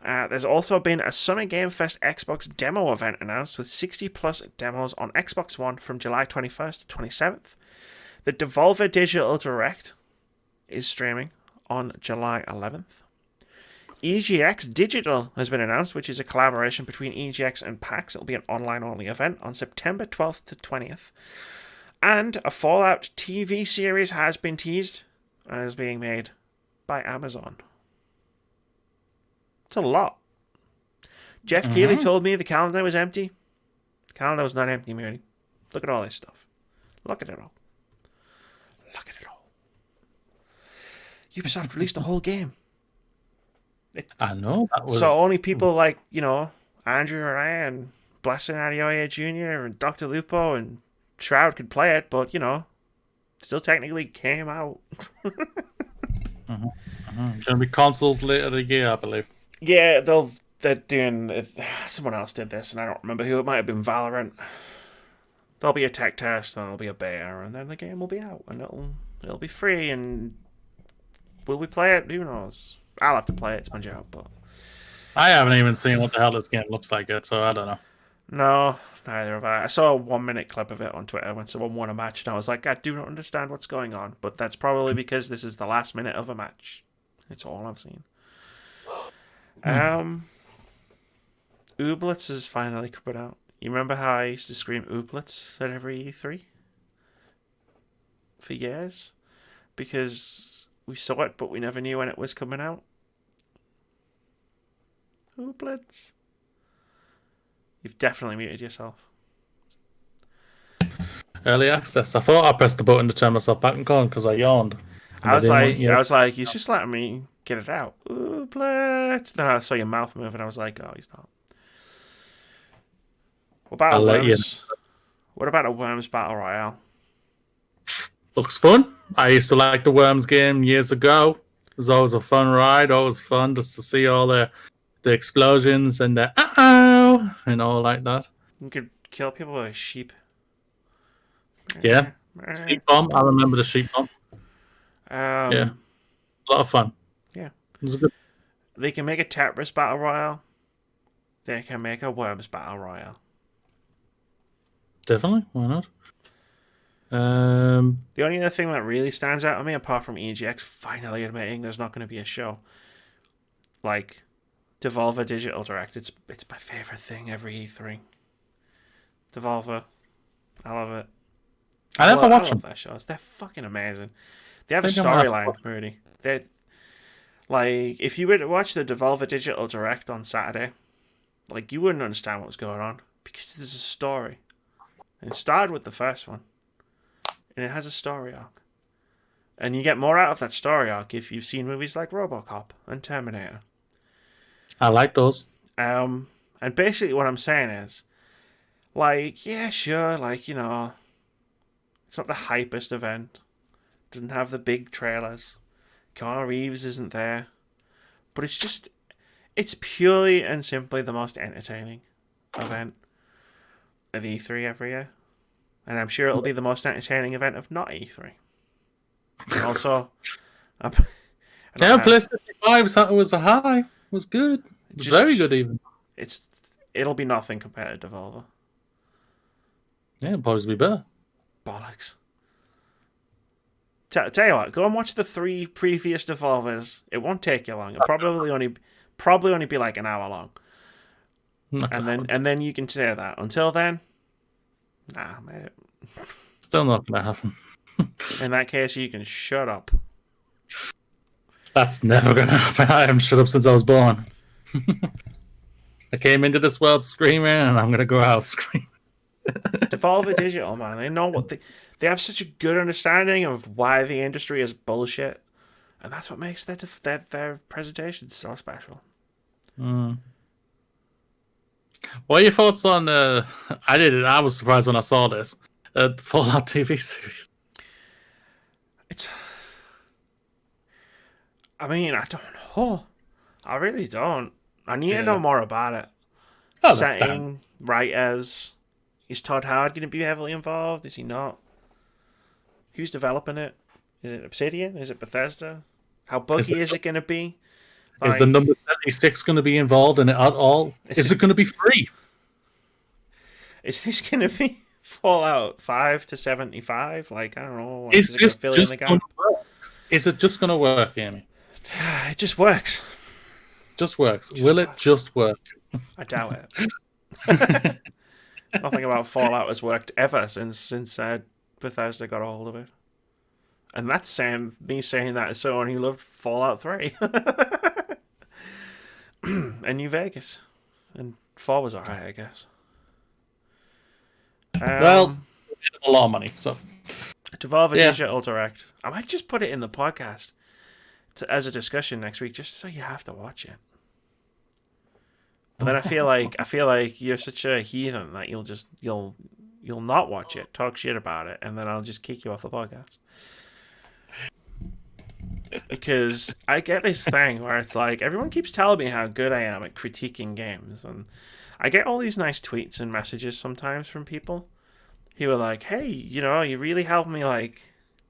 There's also been a Summer Game Fest Xbox demo event announced with 60 plus demos on Xbox One from July 21st to 27th. The Devolver Digital Direct is streaming on July 11th. EGX Digital has been announced, which is a collaboration between EGX and PAX. It'll be an online-only event on September 12th to 20th. And a Fallout TV series has been teased and is being made by Amazon. It's a lot. Jeff Keighley told me the calendar was empty. The calendar was not empty, Moody. Look at all this stuff. Look at it all. Look at it all. Ubisoft released a whole game.
I know.
So only people like, Andrew Ryan and Blessing Adeoye Jr. and Dr. Lupo and Shroud could play it, but, still technically came out.
It's going to be consoles later the year, I believe.
Yeah, they're doing... Someone else did this, and I don't remember who. It might have been Valorant. There'll be a tech test, and there'll be a beta, and then the game will be out, and it'll be free, and will we play it? Who knows? I'll have to play it, sponge out, but...
I haven't even seen what the hell this game looks like yet, so I don't know.
No, neither have I. I saw a 1 minute clip of it on Twitter when someone won a match, and I was like, I do not understand what's going on, but that's probably because this is the last minute of a match. It's all I've seen. Ooblets is finally coming out. You remember how I used to scream Ooblets at every E3? For years? Because we saw it, but we never knew when it was coming out. Ooblets. You've definitely muted yourself.
Early access. I thought I pressed the button to turn myself back and gone because I yawned.
I was like, he's just letting me get it out. Ooblets. Then I saw your mouth move, and I was like, oh, he's not. What about Worms? What about a Worms Battle Royale?
Looks fun. I used to like the Worms game years ago. It was always a fun ride. Always fun just to see all the explosions and the and all like that.
You could kill people with a sheep.
Yeah. Sheep bomb. I remember the sheep bomb. Yeah. A lot of fun.
Yeah.
It was good.
They can make a Tetris Battle Royale. They can make a Worms Battle Royale.
Definitely. Why not?
The only other thing that really stands out to me, apart from EGX finally admitting there's not going to be a show, like Devolver Digital Direct, it's my favorite thing every E3. Devolver, I love it.
I never watch them.
Their shows. They're fucking amazing. They have a storyline, Moody. They like if you were to watch the Devolver Digital Direct on Saturday, like you wouldn't understand what was going on because there's a story, and it started with the first one. And it has a story arc. And you get more out of that story arc if you've seen movies like RoboCop and Terminator.
I like those.
And basically what I'm saying is, like, yeah, sure, like, it's not the hypest event. Doesn't have the big trailers. Keanu Reeves isn't there. But it's purely and simply the most entertaining event of E3 every year. And I'm sure it'll be the most entertaining event of not E3. And also,
PlayStation 5 was a high. It was good. It was very good even.
It'll be nothing compared to Devolver.
Yeah, it'll probably be better.
Bollocks. Tell you what, go and watch the 3 previous Devolvers. It won't take you long. It'll probably only be like an hour long. And then you can say that. Until then, nah, mate.
Still not gonna happen.
In that case, you can shut up.
That's never gonna happen. I haven't shut up since I was born. I came into this world screaming, and I'm gonna go out screaming.
Devolver Digital, man, they know what they have such a good understanding of why the industry is bullshit, and that's what makes their presentation so special.
What are your thoughts on? I was surprised when I saw this. Fallout TV series.
I mean, I don't know. I really don't. I need to know more about it. Setting, writers. Is Todd Howard going to be heavily involved? Is he not? Who's developing it? Is it Obsidian? Is it Bethesda? How buggy is it going to be?
Is the number 76 going to be involved in it at all? Is it going to be free?
Is this going to be Fallout 5 to 75? Like, I don't know. Like,
Is
it going to
this
fill in
just
the
going
gap?
to work? Is it just going to work, Amy?
It just works.
Just works. Will it just work?
I doubt it. Nothing about Fallout has worked ever since Bethesda got a hold of it. And that's me saying that as someone who loved Fallout 3. And New Vegas. And 4 was alright, I guess.
Well, a lot of money, so.
Devolver Digital Direct. I might just put it in the podcast as a discussion next week, just so you have to watch it. But then I feel like you're such a heathen that you'll not watch it, talk shit about it, and then I'll just kick you off the podcast. Because I get this thing where it's like everyone keeps telling me how good I am at critiquing games, and I get all these nice tweets and messages sometimes from people who are like, "Hey, you really helped me like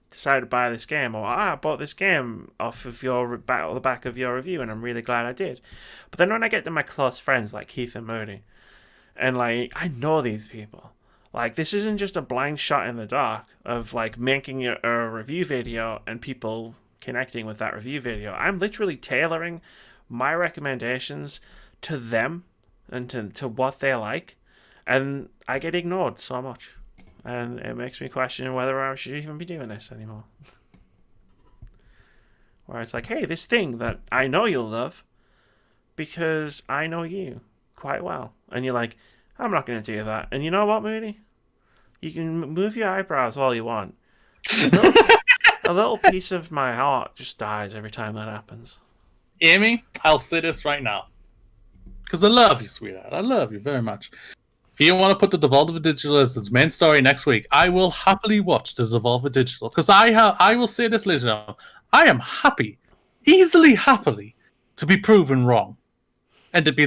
decide to buy this game," or "I bought this game off of the back of your review, and I'm really glad I did." But then when I get to my close friends like Keith and Moody, and like I know these people, like this isn't just a blind shot in the dark of like making a review video and people connecting with that review video. I'm literally tailoring my recommendations to them and to what they like, and I get ignored so much, and it makes me question whether I should even be doing this anymore. Where it's like, hey, this thing that I know you'll love because I know you quite well, and you're like, I'm not going to do that. And you know what, Moody? You can move your eyebrows all you want. A little piece of my heart just dies every time that happens.
Amy, I'll say this right now. Because I love you, sweetheart. I love you very much. If you want to put the Devolver Digital as its main story next week, I will happily watch the Devolver Digital. Because I will say this later on. I am happy, happily, to be proven wrong. And to be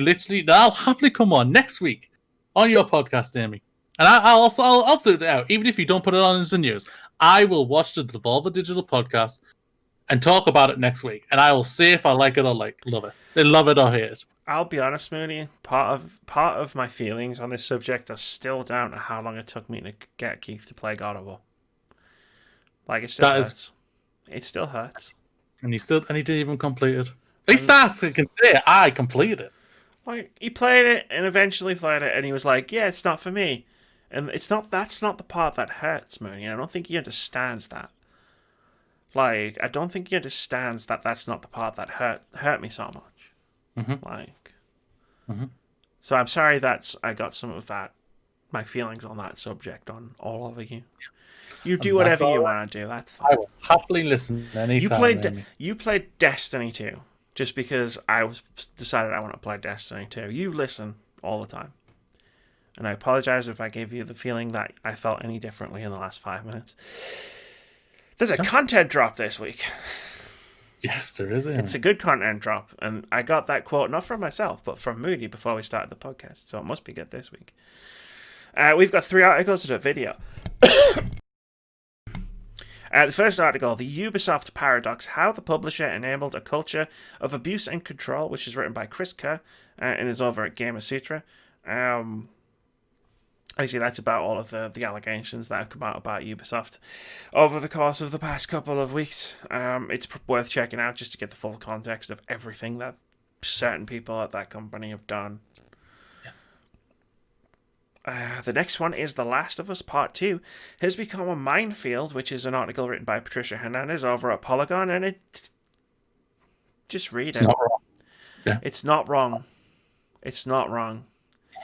I'll happily come on next week on your podcast, Amy. And I'll do it out. Even if you don't put it on as the news, I will watch the Devolver Digital podcast and talk about it next week. And I will say if I like it or love it. They love it or hate it.
I'll be honest, Mooney. Part of my feelings on this subject are still down to how long it took me to get Keith to play God of War. Like it still hurts. It still hurts.
And he didn't even complete it. At least that's I can say I completed it.
Like he played it and eventually played it, and he was like, "Yeah, it's not for me." And that's not the part that hurts, Mooney. I don't think he understands that. Like, I don't think he understands that that's not the part that hurt me so much.
Mm-hmm.
Like,
mm-hmm.
So I'm sorry that I got some of that, my feelings on that subject on all over you. You do whatever you want to do. That's fine.
I will happily listen anytime.
You played Destiny 2 just because I decided I want to play Destiny 2. You listen all the time. And I apologize if I gave you the feeling that I felt any differently in the last 5 minutes. There's a content drop this week.
Yes, there is.
It's a good content drop. And I got that quote not from myself, but from Moody before we started the podcast. So it must be good this week. We've got 3 articles to the video. The first article, The Ubisoft Paradox, How the Publisher Enabled a Culture of Abuse and Control, which is written by Chris Kerr and is over at Gamasutra. Actually, that's about all of the allegations that have come out about Ubisoft over the course of the past couple of weeks. It's worth checking out just to get the full context of everything that certain people at that company have done. The next one is The Last of Us Part 2 has become a minefield, which is an article written by Patricia Hernandez over at Polygon, and just read it.
Not wrong. Yeah.
It's not wrong. It's not wrong.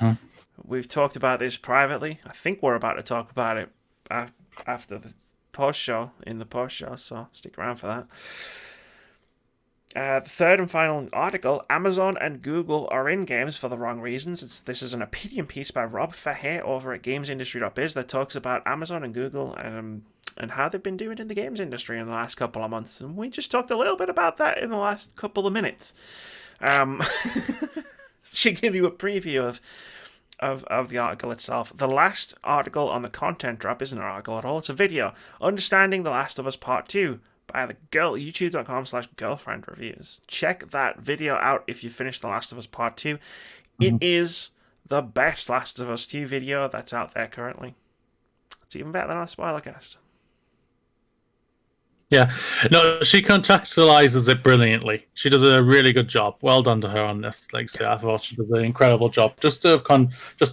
Mm-hmm.
We've talked about this privately. I think we're about to talk about it after the post-show, so stick around for that. The third and final article, Amazon and Google are in games for the wrong reasons. This is an opinion piece by Rob Fahey over at gamesindustry.biz that talks about Amazon and Google and how they've been doing in the games industry in the last couple of months. And we just talked a little bit about that in the last couple of minutes. Should give you a preview of the article itself. The last article on the content drop isn't an article at all. It's a video. Understanding The Last of Us Part 2 by the youtube.com/girlfriend reviews. Check that video out if you finished The Last of Us Part 2. It is the best Last of Us 2 video that's out there currently. It's even better than our spoiler cast.
Yeah, no, she contextualizes it brilliantly. She does a really good job. Well done to her on this. Like I say, I thought she does an incredible job just to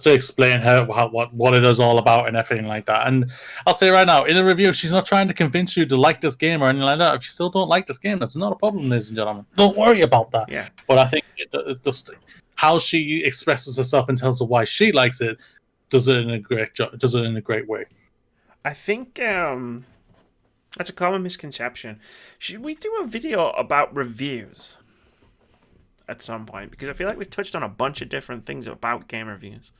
explain what it is all about and everything like that. And I'll say right now, in the review, she's not trying to convince you to like this game or anything like that. If you still don't like this game, that's not a problem, ladies and gentlemen. Don't worry about that.
Yeah.
But I think just how she expresses herself in terms of why she likes it does it in a great job. Does it in a great way.
I think that's a common misconception. Should we do a video about reviews at some point? Because I feel like we've touched on a bunch of different things about game reviews.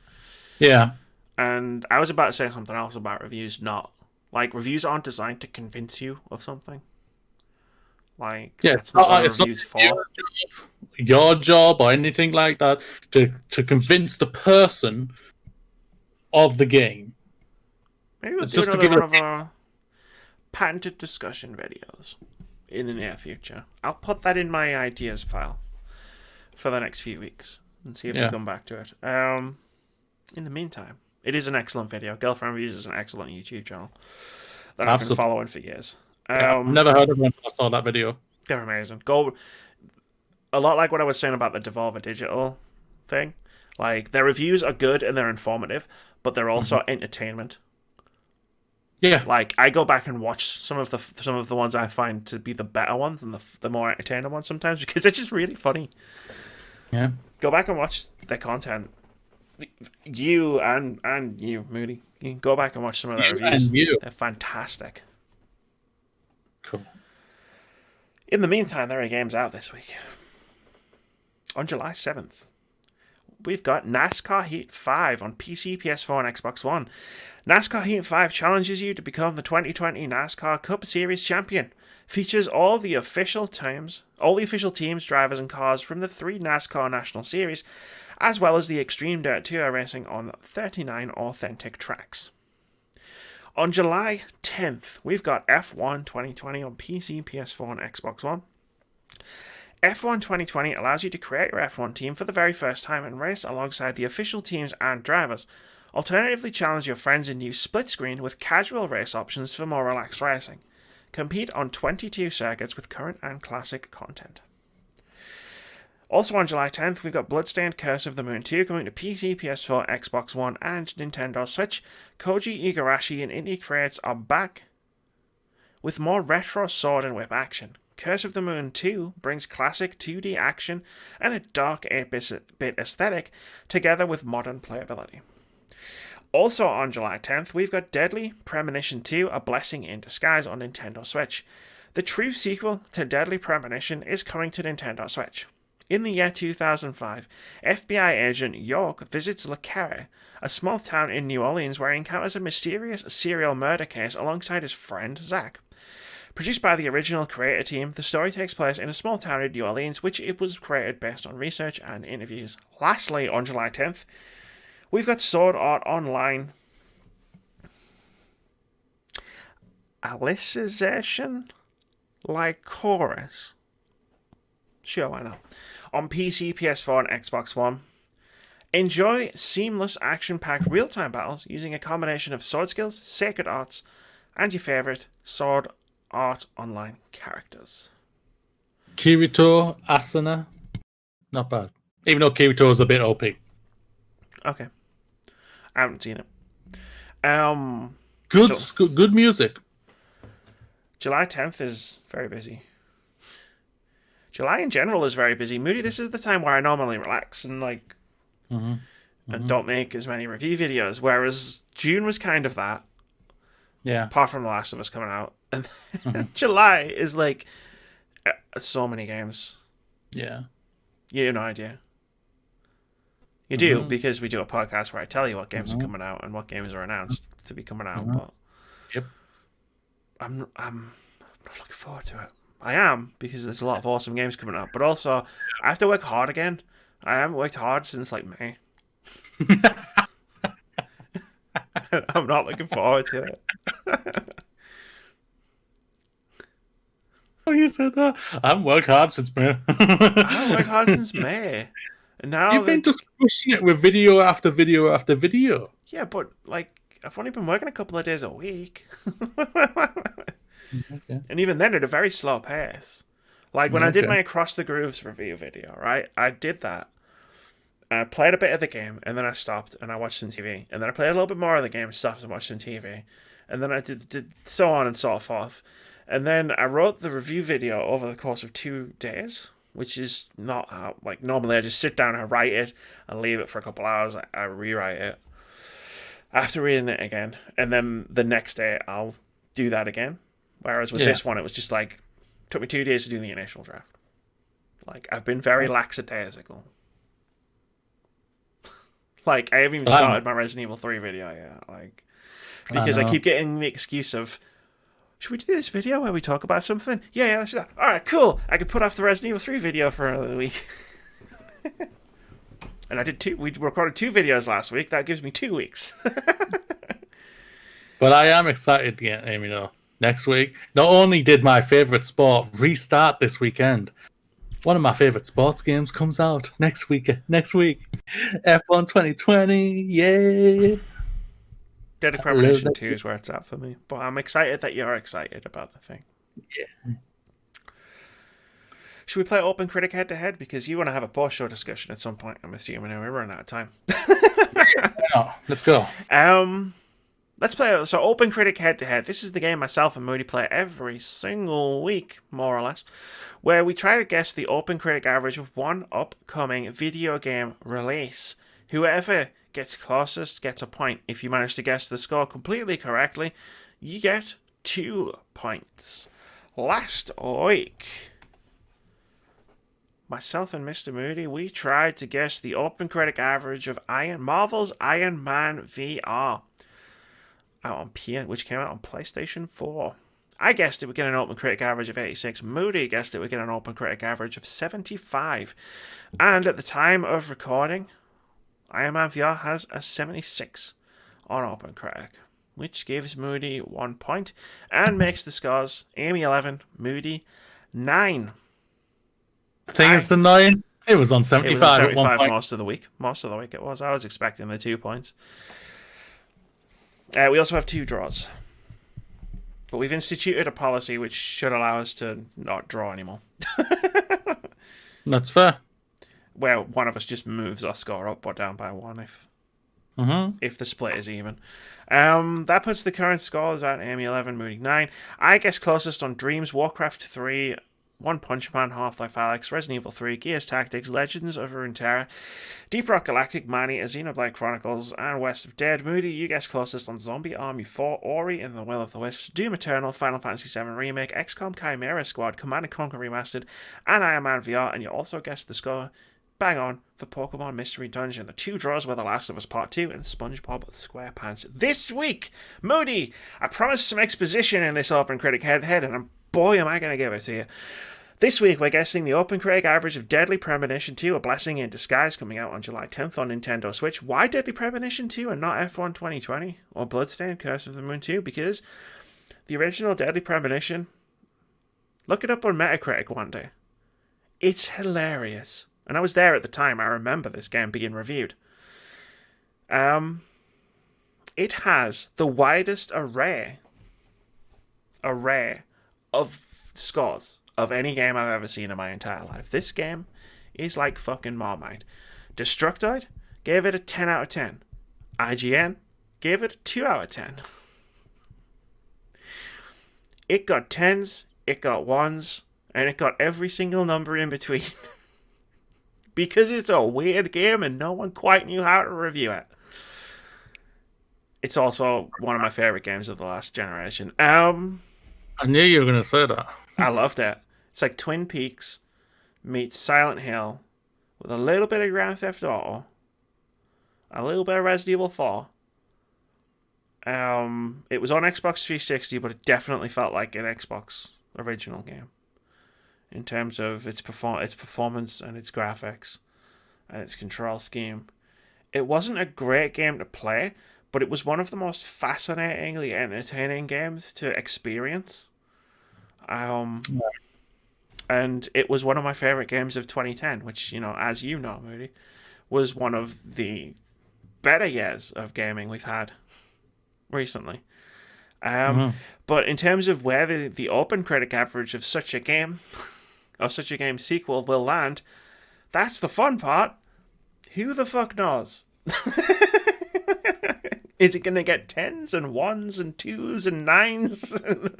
Yeah.
And I was about to say something else about reviews, not. Like, reviews aren't designed to convince you of something. Like,
yeah,
that's not what a review's for.
Your job or anything like that to convince the person of the game.
Maybe we'll do another one of our patented discussion videos in the near future. I'll put that in my ideas file for the next few weeks and see if we come back to it. In the meantime, it is an excellent video. Girlfriend Reviews is an excellent YouTube channel that I've been following for years.
I've never heard of one until I saw that video.
They're amazing. Go a lot like what I was saying about the Devolver Digital thing. Like, their reviews are good and they're informative, but they're also entertainment.
Yeah,
like I go back and watch some of the ones I find to be the better ones and the more entertaining ones sometimes because they're just really funny.
Yeah,
go back and watch their content. You and you, Moody, you can go back and watch some of their reviews. They're fantastic.
Cool.
In the meantime, there are games out this week. On July 7th, we've got NASCAR Heat 5 on PC, PS4, and Xbox One. NASCAR Heat 5 challenges you to become the 2020 NASCAR Cup Series champion. Features all the official teams, drivers, and cars from the 3 NASCAR National Series, as well as the Extreme Dirt Tour racing on 39 authentic tracks. On July 10th, we've got F1 2020 on PC, PS4, and Xbox One. F1 2020 allows you to create your F1 team for the very first time and race alongside the official teams and drivers. Alternatively, challenge your friends in new split screen with casual race options for more relaxed racing. Compete on 22 circuits with current and classic content. Also on July 10th, we've got Bloodstained Curse of the Moon 2 coming to PC, PS4, Xbox One, and Nintendo Switch. Koji Igarashi and indie creators are back with more retro sword and whip action. Curse of the Moon 2 brings classic 2D action and a dark 8-bit aesthetic together with modern playability. Also on July 10th, we've got Deadly Premonition 2, A Blessing in Disguise on Nintendo Switch. The true sequel to Deadly Premonition is coming to Nintendo Switch. In the year 2005, FBI agent York visits Le Carre, a small town in New Orleans where he encounters a mysterious serial murder case alongside his friend Zach. Produced by the original creator team, the story takes place in a small town in New Orleans, which it was created based on research and interviews. Lastly, on July 10th, we've got Sword Art Online Alicization Lycoris. Sure, why not? On PC, PS4, and Xbox One. Enjoy seamless, action-packed real-time battles using a combination of sword skills, sacred arts, and your favourite Sword Art Online characters.
Kirito Asuna. Not bad. Even though Kirito is a bit OP.
Okay. I haven't seen it.
Good music.
July 10th is very busy. July in general is very busy. Moody, this is the time where I normally relax and and don't make as many review videos, whereas June was kind of that.
Yeah.
Apart from The Last of Us coming out. And July is so many games.
Yeah.
You have no idea. You do, because we do a podcast where I tell you what games are coming out and what games are announced to be coming out. But
yep.
I'm not looking forward to it. I am, because there's a lot of awesome games coming out. But also, I have to work hard again. I haven't worked hard since May. I'm not looking forward to it.
Oh, you said that. I haven't worked hard since May.
I haven't worked hard since May. And now
You've been
that...
just pushing it with video after video after video.
Yeah, but, like, I've only been working a couple of days a week.
Okay.
And even then at a very slow pace. Like, when I did my Across the Grooves review video, right? I did that. I played a bit of the game, and then I stopped, and I watched some TV. And then I played a little bit more of the game, stopped and watched some TV. And then I did so on and so forth. And then I wrote the review video over the course of 2 days, which is not how, like, normally I just sit down and write it, and leave it for a couple hours, I rewrite it after reading it again, and then the next day I'll do that again. Whereas with this one, it was just like, took me 2 days to do the initial draft. Like, I've been very lackadaisical. Like, I haven't even started my Resident Evil 3 video yet. Like, because I keep getting the excuse of, should we do this video where we talk about something? Yeah, let's do that. All right, cool. I could put off the Resident Evil 3 video for another week. And I did we recorded 2 videos last week. That gives me 2 weeks.
But I am excited to get, next week. Not only did my favorite sport restart this weekend, one of my favorite sports games comes out next week. F1 2020, yay!
Deadly Premonition 2 is where it's at for me. But I'm excited that you're excited about the thing.
Yeah.
Should we play OpenCritic head-to-head? Because you want to have a post-show discussion at some point. I'm assuming we're running out of time.
Let's go.
Let's play. So OpenCritic head-to-head. This is the game myself and Moody play every single week, more or less, where we try to guess the OpenCritic average of one upcoming video game release. Whoever gets closest gets a point. If you manage to guess the score completely correctly, you get 2 points. Last week, myself and Mr. Moody, we tried to guess the OpenCritic average of Marvel's Iron Man VR, which came out on PlayStation 4. I guessed it would get an OpenCritic average of 86. Moody guessed it would get an OpenCritic average of 75. And at the time of recording, Iron Man VR has a 76 on OpenCritic, which gives Moody 1 point and makes the scores Amy 11, Moody 9.
The thing is, the 9, it was on 75.
It was on 75
at one point.
most of the week. Most of the week it was. I was expecting the 2 points. We also have 2 draws. But we've instituted a policy which should allow us to not draw anymore.
That's fair.
Where one of us just moves our score up or down by 1 if the split is even. That puts the current scores at Amy 11, Moody 9. I guess closest on Dreams, Warcraft 3, One Punch Man, Half-Life Alyx, Resident Evil 3, Gears Tactics, Legends of Runeterra, Deep Rock Galactic, Manny, Xenoblade Chronicles, and West of Dead. Moody, you guess closest on Zombie Army 4, Ori and the Will of the Wisps, Doom Eternal, Final Fantasy VII Remake, XCOM Chimera Squad, Command & Conquer Remastered, and Iron Man VR, and you also guessed the score bang on for Pokemon Mystery Dungeon. The 2 draws were The Last of Us Part 2 and SpongeBob SquarePants. This week, Moody, I promised some exposition in this OpenCritic head-to-head, and boy am I going to give it to you. This week, we're guessing the OpenCritic average of Deadly Premonition 2, A Blessing in Disguise, coming out on July 10th on Nintendo Switch. Why Deadly Premonition 2 and not F1 2020 or Bloodstained Curse of the Moon 2? Because the original Deadly Premonition, look it up on Metacritic one day. It's hilarious. And I was there at the time. I remember this game being reviewed. It has the widest array of scores of any game I've ever seen in my entire life. This game is like fucking Marmite. Destructoid gave it a 10 out of 10. IGN gave it a 2 out of 10. It got 10s, it got 1s, and it got every single number in between. Because it's a weird game and no one quite knew how to review it. It's also one of my favorite games of the last generation.
I knew you were going to say that.
I loved it. It's like Twin Peaks meets Silent Hill with a little bit of Grand Theft Auto, a little bit of Resident Evil 4. It was on Xbox 360, but it definitely felt like an Xbox original game in terms of its performance and its graphics and its control scheme. It wasn't a great game to play, but it was one of the most fascinatingly entertaining games to experience. and it was one of my favorite games of 2010, which, as you know, Moody, was one of the better years of gaming we've had recently. But in terms of where the OpenCritic average of such a game, or such a game sequel, will land, that's the fun part. Who the fuck knows? Is it going to get 10s and 1s and 2s and 9s?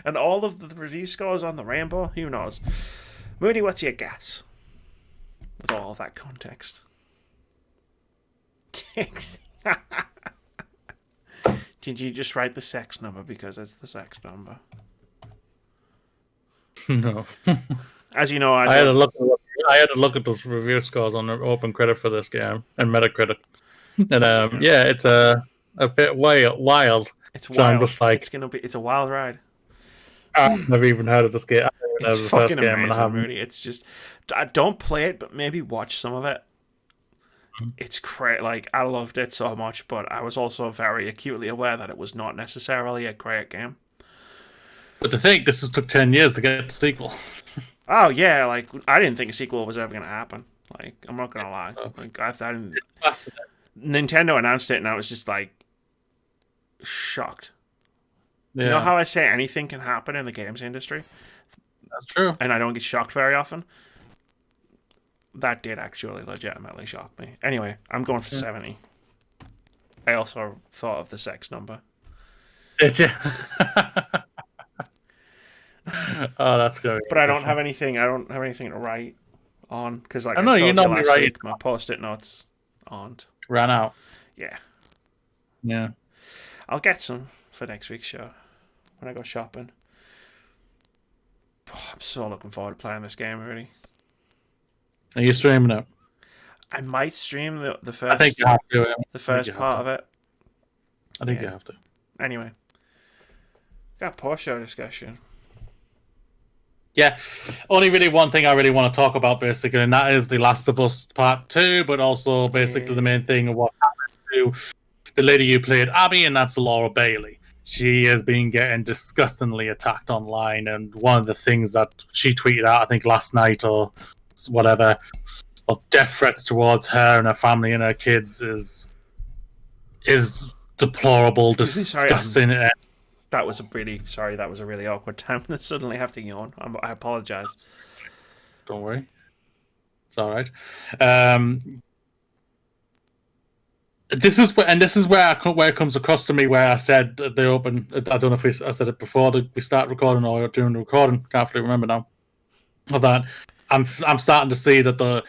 And all of the review scores on the rainbow? Who knows? Moody, what's your guess? With all of that context. Did you just write the sex number because it's the sex number?
No.
As you know,
I had a look at those review scores on OpenCritic for this game and Metacritic, and it's a bit wild.
It's
so
wild.
I'm just like,
it's a wild ride.
I've never even heard of this game.
It's fucking amazing, Moody. It's just, I don't play it, but maybe watch some of it. It's great. Like, I loved it so much, but I was also very acutely aware that it was not necessarily a great game.
But to think this took 10 years to get the sequel.
Oh yeah, like I didn't think a sequel was ever gonna happen. Like, I'm not gonna lie. Like, I didn't. Nintendo announced it, and I was just like shocked. Yeah. You know how I say anything can happen in the games industry?
That's true.
And I don't get shocked very often. That did actually legitimately shock me. Anyway, I'm going for 70. I also thought of the sex number.
Did you? Oh, that's good.
But I don't have anything. I don't have anything to write on because, like,
I know you normally write.
My post-it notes aren't
ran out.
Yeah.
Yeah.
I'll get some for next week's show when I go shopping. Oh, I'm so looking forward to playing this game already.
Are you streaming it?
I might stream the first.
I think you have to.
The first part of it.
I think you have to.
Anyway, got post-show discussion.
Yeah, only really one thing I really want to talk about, basically, and that is The Last of Us Part 2, but also basically the main thing of what happened to the lady you played, Abby, and that's Laura Bailey. She has been getting disgustingly attacked online, and one of the things that she tweeted out, I think last night or whatever, of death threats towards her and her family and her kids is deplorable, disgusting.
That was a really awkward time to suddenly have to yawn. I apologize.
Don't worry. It's all right. This is where it comes across to me where I said at the open. I don't know if I said it before we start recording or during the recording. Can't really remember now. Of that, I'm starting to see that the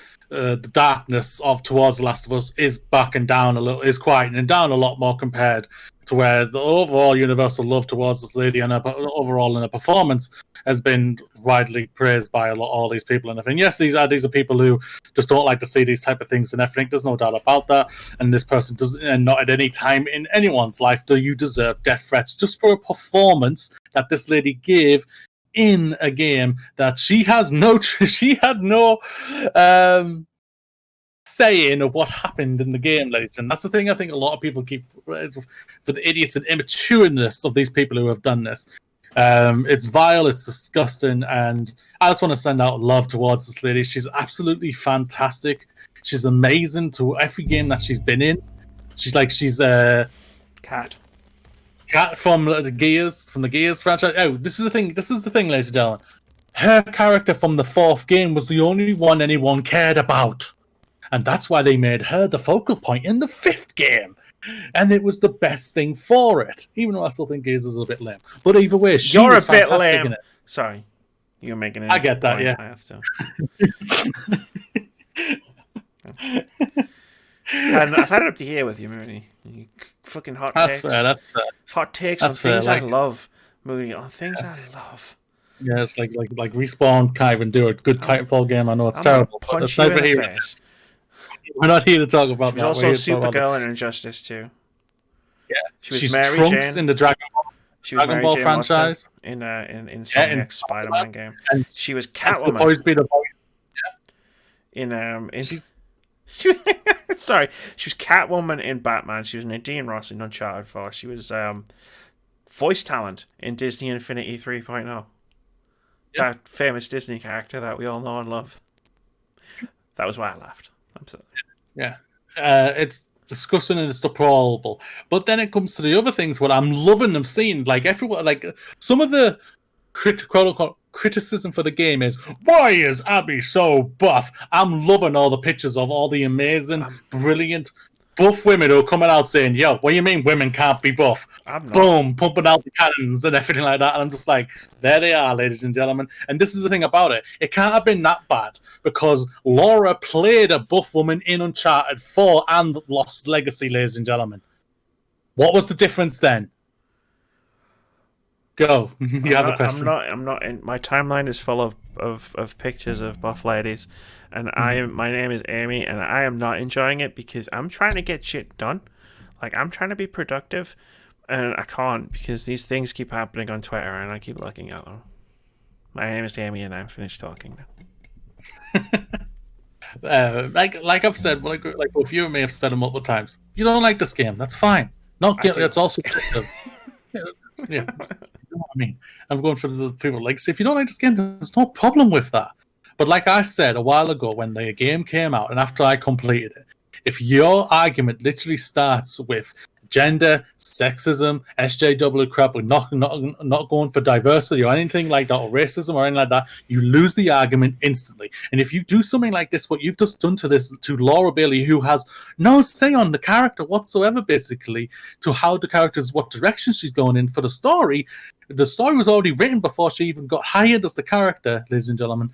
darkness of towards The Last of Us is backing down a little, is quieting down a lot more compared to where the overall universal love towards this lady and her overall in her performance has been widely praised by all these people and everything. Yes, these are people who just don't like to see these type of things and everything. There's no doubt about that. And this person doesn't, and not at any time in anyone's life do you deserve death threats just for a performance that this lady gave in a game that she had no saying of what happened in the game, ladies. And that's the thing I think a lot of people keep for the idiots and immatureness of these people who have done this. It's vile, it's disgusting, and I just want to send out love towards this lady. She's absolutely fantastic. She's amazing to every game that she's been in. She's
Cat
from the Gears franchise. Oh, this is the thing, ladies and gentlemen. Her character from the 4th game was the only one anyone cared about. And that's why they made her the focal point in the 5th game. And it was the best thing for it. Even though I still think Gears is a bit lame. But either way,
you're a bit lame. In it. Sorry. You're making it.
I get that,
point.
yeah.
I have to. And I've had it up to here with you, Mooney. You fucking hot takes.
That's fair.
Hot takes on things I love, Mooney. On things I love.
Yeah, it's like Respawn can't even do a good Titanfall game. I know it's terrible. But it's never here. We're not here to talk about that.
She was also Supergirl in Injustice too.
Yeah,
she's Mary
Trunks
Jane
in the Dragon Ball franchise.
In Sony's Spider-Man game. And she was Catwoman. Sorry, she was Catwoman in Batman. She was Nadine Ross in Uncharted 4. She was voice talent in Disney Infinity 3.0. that famous Disney character that we all know and love. That was why I laughed. I'm sorry.
Yeah. It's disgusting and it's deplorable. But then it comes to the other things what I'm loving them seeing. Like everyone, like some of the criticism for the game is, why is Abby so buff? I'm loving all the pictures of all the amazing, brilliant buff women who are coming out saying, yo, what do you mean women can't be buff?
I'm not.
Boom, pumping out the cannons and everything like that. And I'm just like, there they are, ladies and gentlemen. And this is the thing about it. It can't have been that bad because Laura played a buff woman in Uncharted 4 and Lost Legacy, ladies and gentlemen. What was the difference then? Go. You have a question.
I'm not in my timeline is full of pictures of buff ladies, and my name is Amy, and I am not enjoying it because I'm trying to get shit done. Like I'm trying to be productive, and I can't because these things keep happening on Twitter, and I keep looking at them. My name is Amy, and I'm finished talking
now. Like I've said, like both you and me have said multiple times. You don't like this game, that's fine. Not guilty. It's also yeah. You know what I mean? I'm going for the people like, if you don't like this game, there's no problem with that. But like I said a while ago, when the game came out and after I completed it, if your argument literally starts with gender, sexism, SJW crap, with not going for diversity or anything like that, or racism or anything like that, you lose the argument instantly. And if you do something like this, what you've just done to Laura Bailey, who has no say on the character whatsoever, basically, to how the character's, what direction she's going in for the story was already written before she even got hired as the character, ladies and gentlemen.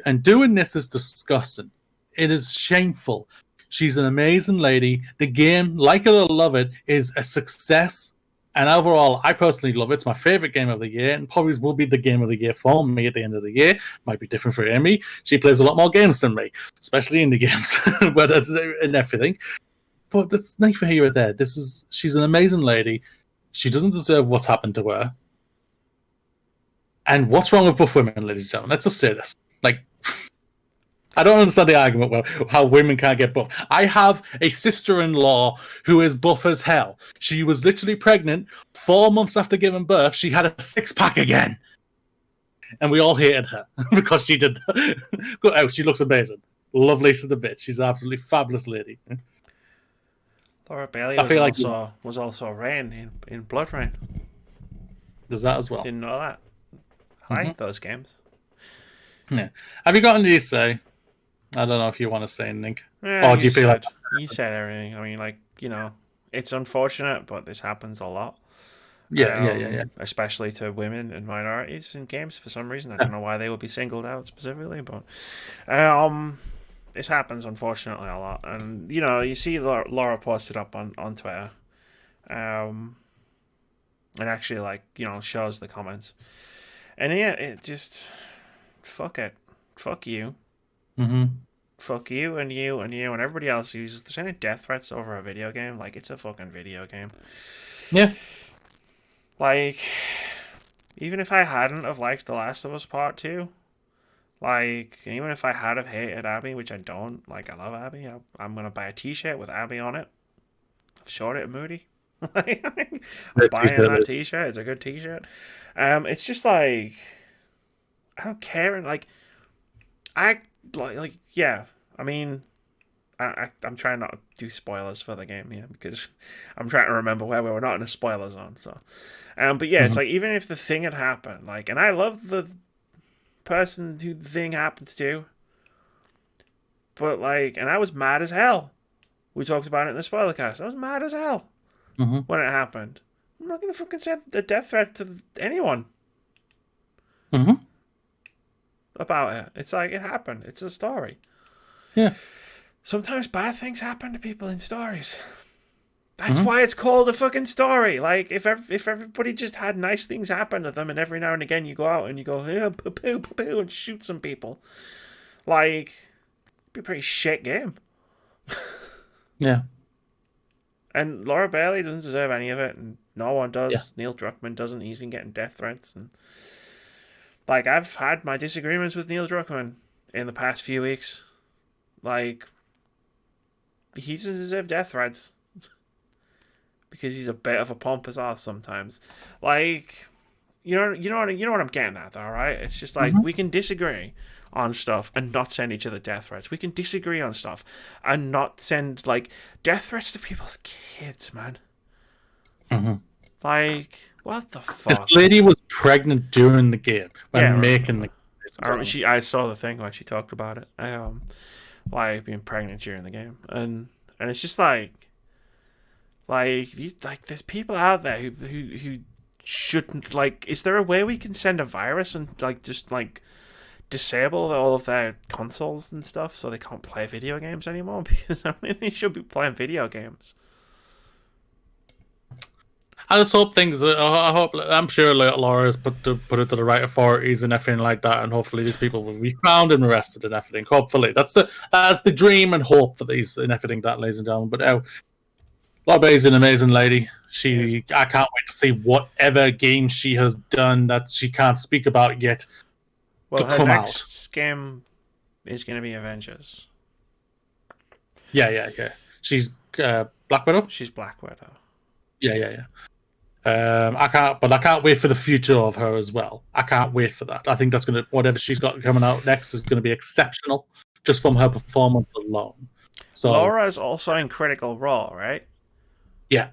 And doing this is disgusting. It is shameful. She's an amazing lady. The game, like it or love it, is a success. And overall, I personally love it. It's my favorite game of the year, and probably will be the game of the year for me at the end of the year. Might be different for Amy. She plays a lot more games than me, especially indie games, but that's and everything. But that's neither here or there. She's an amazing lady. She doesn't deserve what's happened to her. And what's wrong with buff women, ladies and gentlemen? Let's just say this. Like, I don't understand the argument about how women can't get buff. I have a sister-in-law who is buff as hell. She was literally pregnant 4 months after giving birth. She had a six-pack again. And we all hated her because she did that. Oh, she looks amazing. Lovely to the bit. She's an absolutely fabulous lady.
Laura Bailey was also Rain in Blood Rain.
Does that as well?
Didn't know that. I like those games.
Yeah. Have you got anything to say? I don't know if you want to say anything.
Yeah, or do you feel like you said everything? I mean, like, you know, it's unfortunate, but this happens a lot.
Yeah.
Especially to women and minorities in games for some reason. I don't know why they would be singled out specifically, but this happens unfortunately a lot. And you know, you see Laura posted up on Twitter, and actually, like, you know, shows the comments, and yeah, it just fuck you.
Mm-hmm.
Fuck you and you and you and everybody else who's sending death threats over a video game. Like, it's a fucking video game.
Yeah.
Like, even if I hadn't have liked The Last of Us Part 2, like, and even if I had have hated Abby, which I don't, like, I love Abby, I'm going to buy a t-shirt with Abby on it. I've showed it at Moody. I'm buying that t-shirt. It's a good t-shirt. It's just like, I don't care. And like, yeah. I mean, I'm trying not to do spoilers for the game here because I'm trying to remember where we were not in a spoiler zone. So, but yeah, it's like, even if the thing had happened, like, and I love the person who the thing happens to, but like, and I was mad as hell. We talked about it in the spoiler cast. I was mad as hell when it happened. I'm not gonna fucking send a death threat to anyone. About it. It's like, it happened. It's a story.
Yeah.
Sometimes bad things happen to people in stories. That's why it's called a fucking story. Like, if everybody just had nice things happen to them, and every now and again you go out and you go, yeah, poo, and shoot some people, like, it'd be a pretty shit game.
Yeah.
And Laura Bailey doesn't deserve any of it, and no one does.
Yeah.
Neil Druckmann doesn't. He's been getting death threats, and like, I've had my disagreements with Neil Druckmann in the past few weeks. Like, he doesn't deserve death threats because he's a bit of a pompous ass sometimes. Like, you know what I'm getting at, though, right? It's just like we can disagree on stuff and not send each other death threats. We can disagree on stuff and not send like death threats to people's kids, man.
Mm-hmm.
Like, what the
This
fuck?
lady was pregnant during the game when making the.
I saw the thing when she talked about it. Like being pregnant during the game, and it's just like there's people out there who shouldn't, like. Is there a way we can send a virus and like just like disable all of their consoles and stuff so they can't play video games anymore? Because I mean, they should be playing video games.
I just hope things. I hope. I'm sure Laura's put it to the right authorities and everything like that, and hopefully these people will be found and arrested and everything. Hopefully, that's the dream and hope for these and everything, that, ladies and gentlemen. But Laura Bailey's an amazing lady. I can't wait to see whatever game she has done that she can't speak about yet.
Well, her next game is going to be Avengers.
Yeah. She's Black Widow.
She's Black Widow.
Yeah. I can't wait for the future of her as well. I can't wait for that. I think that's whatever she's got coming out next is gonna be exceptional, just from her performance alone. So
Laura's also in Critical Role, right? Yeah.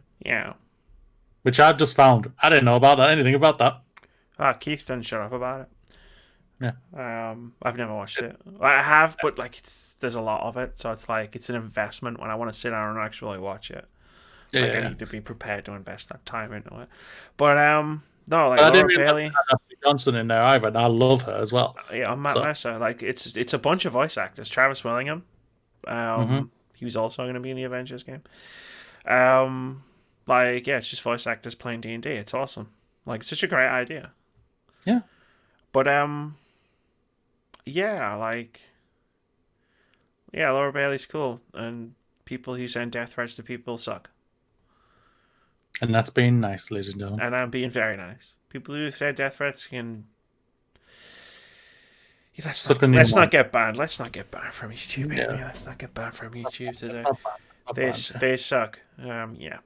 Which I just found. I didn't know about that. Anything about that?
Keith didn't shut up about it.
Yeah.
I've never watched it. I have, but like there's a lot of it, so it's like it's an investment when I want to sit down and actually watch it. I need to be prepared to invest that time into it. But no, like Laura Bailey,
Johnson in there either, and I love her as well.
Yeah, I'm Matt Mercer. Like it's a bunch of voice actors. Travis Willingham, he was also going to be in the Avengers game. It's just voice actors playing D&D. It's awesome. Like, it's such a great idea.
Yeah.
But Laura Bailey's cool, and people who send death threats to people suck.
And that's being nice, ladies and gentlemen.
And I'm being very nice. People who send death threats can. Let's not get banned. Let's not get banned from YouTube. Yeah. Let's not get banned from YouTube today. They suck. Yeah.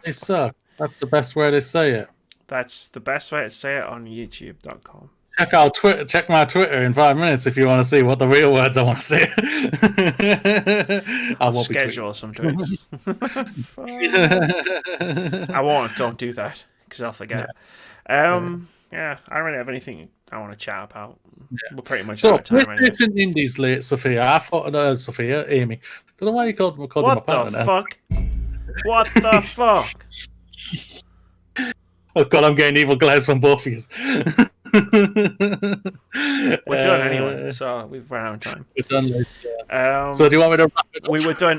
They suck. That's the best way to say it.
That's the best way to say it on YouTube.com.
Check out Twitter. Check my Twitter in 5 minutes if you want to see what the real words I want to say.
I'll schedule some tweets. I won't. Don't do that because I'll forget. I don't really have anything I want to chat about. We're pretty much out of time anyway.
Indies late, Sophia. I thought Amy. Don't know why you called
what
my partner.
What the fuck?
Oh god, I'm getting evil glares from both of you.
We're done anyway, so we've run out of time.
We're done. So do you want me to wrap it up?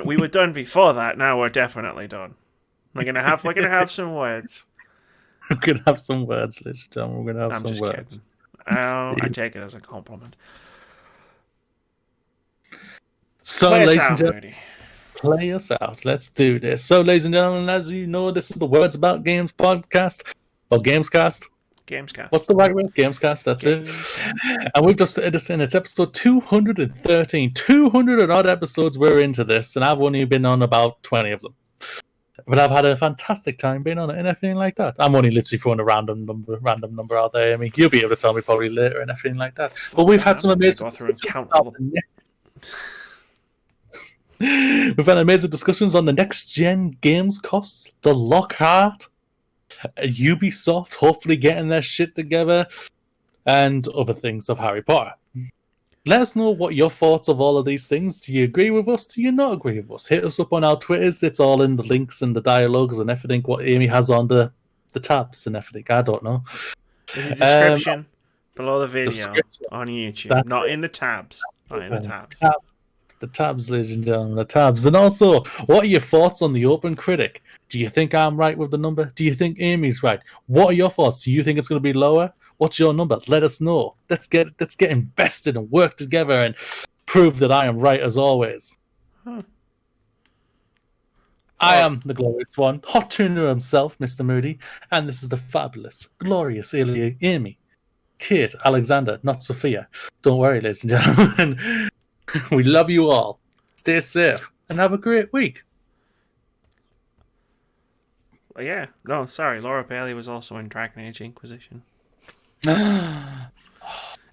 We were done before that. Now we're definitely done. We're gonna have some words.
We're gonna have some words, ladies and gentlemen. We're gonna have some words.
I take it as a compliment.
So, ladies and gentlemen, play us out. Let's do this. So, ladies and gentlemen, as you know, this is the Words About Games podcast. Or Gamescast. What's the right word? Gamescast, that's it. And we've just edited in. It's episode 213. 200 and odd episodes we're into this, and I've only been on about 20 of them. But I've had a fantastic time being on it and everything like that. I'm only literally throwing a random number out there. I mean, you'll be able to tell me probably later and everything like that. But we've had some amazing We've had amazing discussions on the next-gen games costs, the Lockhart, Ubisoft hopefully getting their shit together, and other things of Harry Potter. Let us know what your thoughts of all of these things. Do you agree with us? Do you not agree with us? Hit us up on our Twitters. It's all in the links and the dialogues and everything. What Amy has on the tabs and everything. I don't know.
In the description below the video on YouTube. Not in the tabs. Not in the tabs.
The tabs, ladies and gentlemen, the tabs. And also, what are your thoughts on the OpenCritic? Do you think I'm right with the number? Do you think Amy's right? What are your thoughts? Do you think it's going to be lower? What's your number? Let us know. Let's get invested and work together and prove that I am right as always. I am the glorious one, hot tuner himself, Mr. Moody, and this is the fabulous, glorious Amy, Kate, Alexander, not Sophia. Don't worry, ladies and gentlemen. We love you all. Stay safe and have a great week.
Yeah, no, sorry. Laura Bailey was also in Dragon Age Inquisition.
Which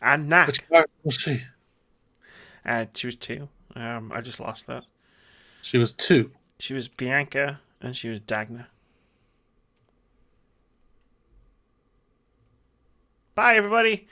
And Knack.
character was she?
She was 2. I just lost that.
She was 2.
She was Bianca and she was Dagna. Bye, everybody.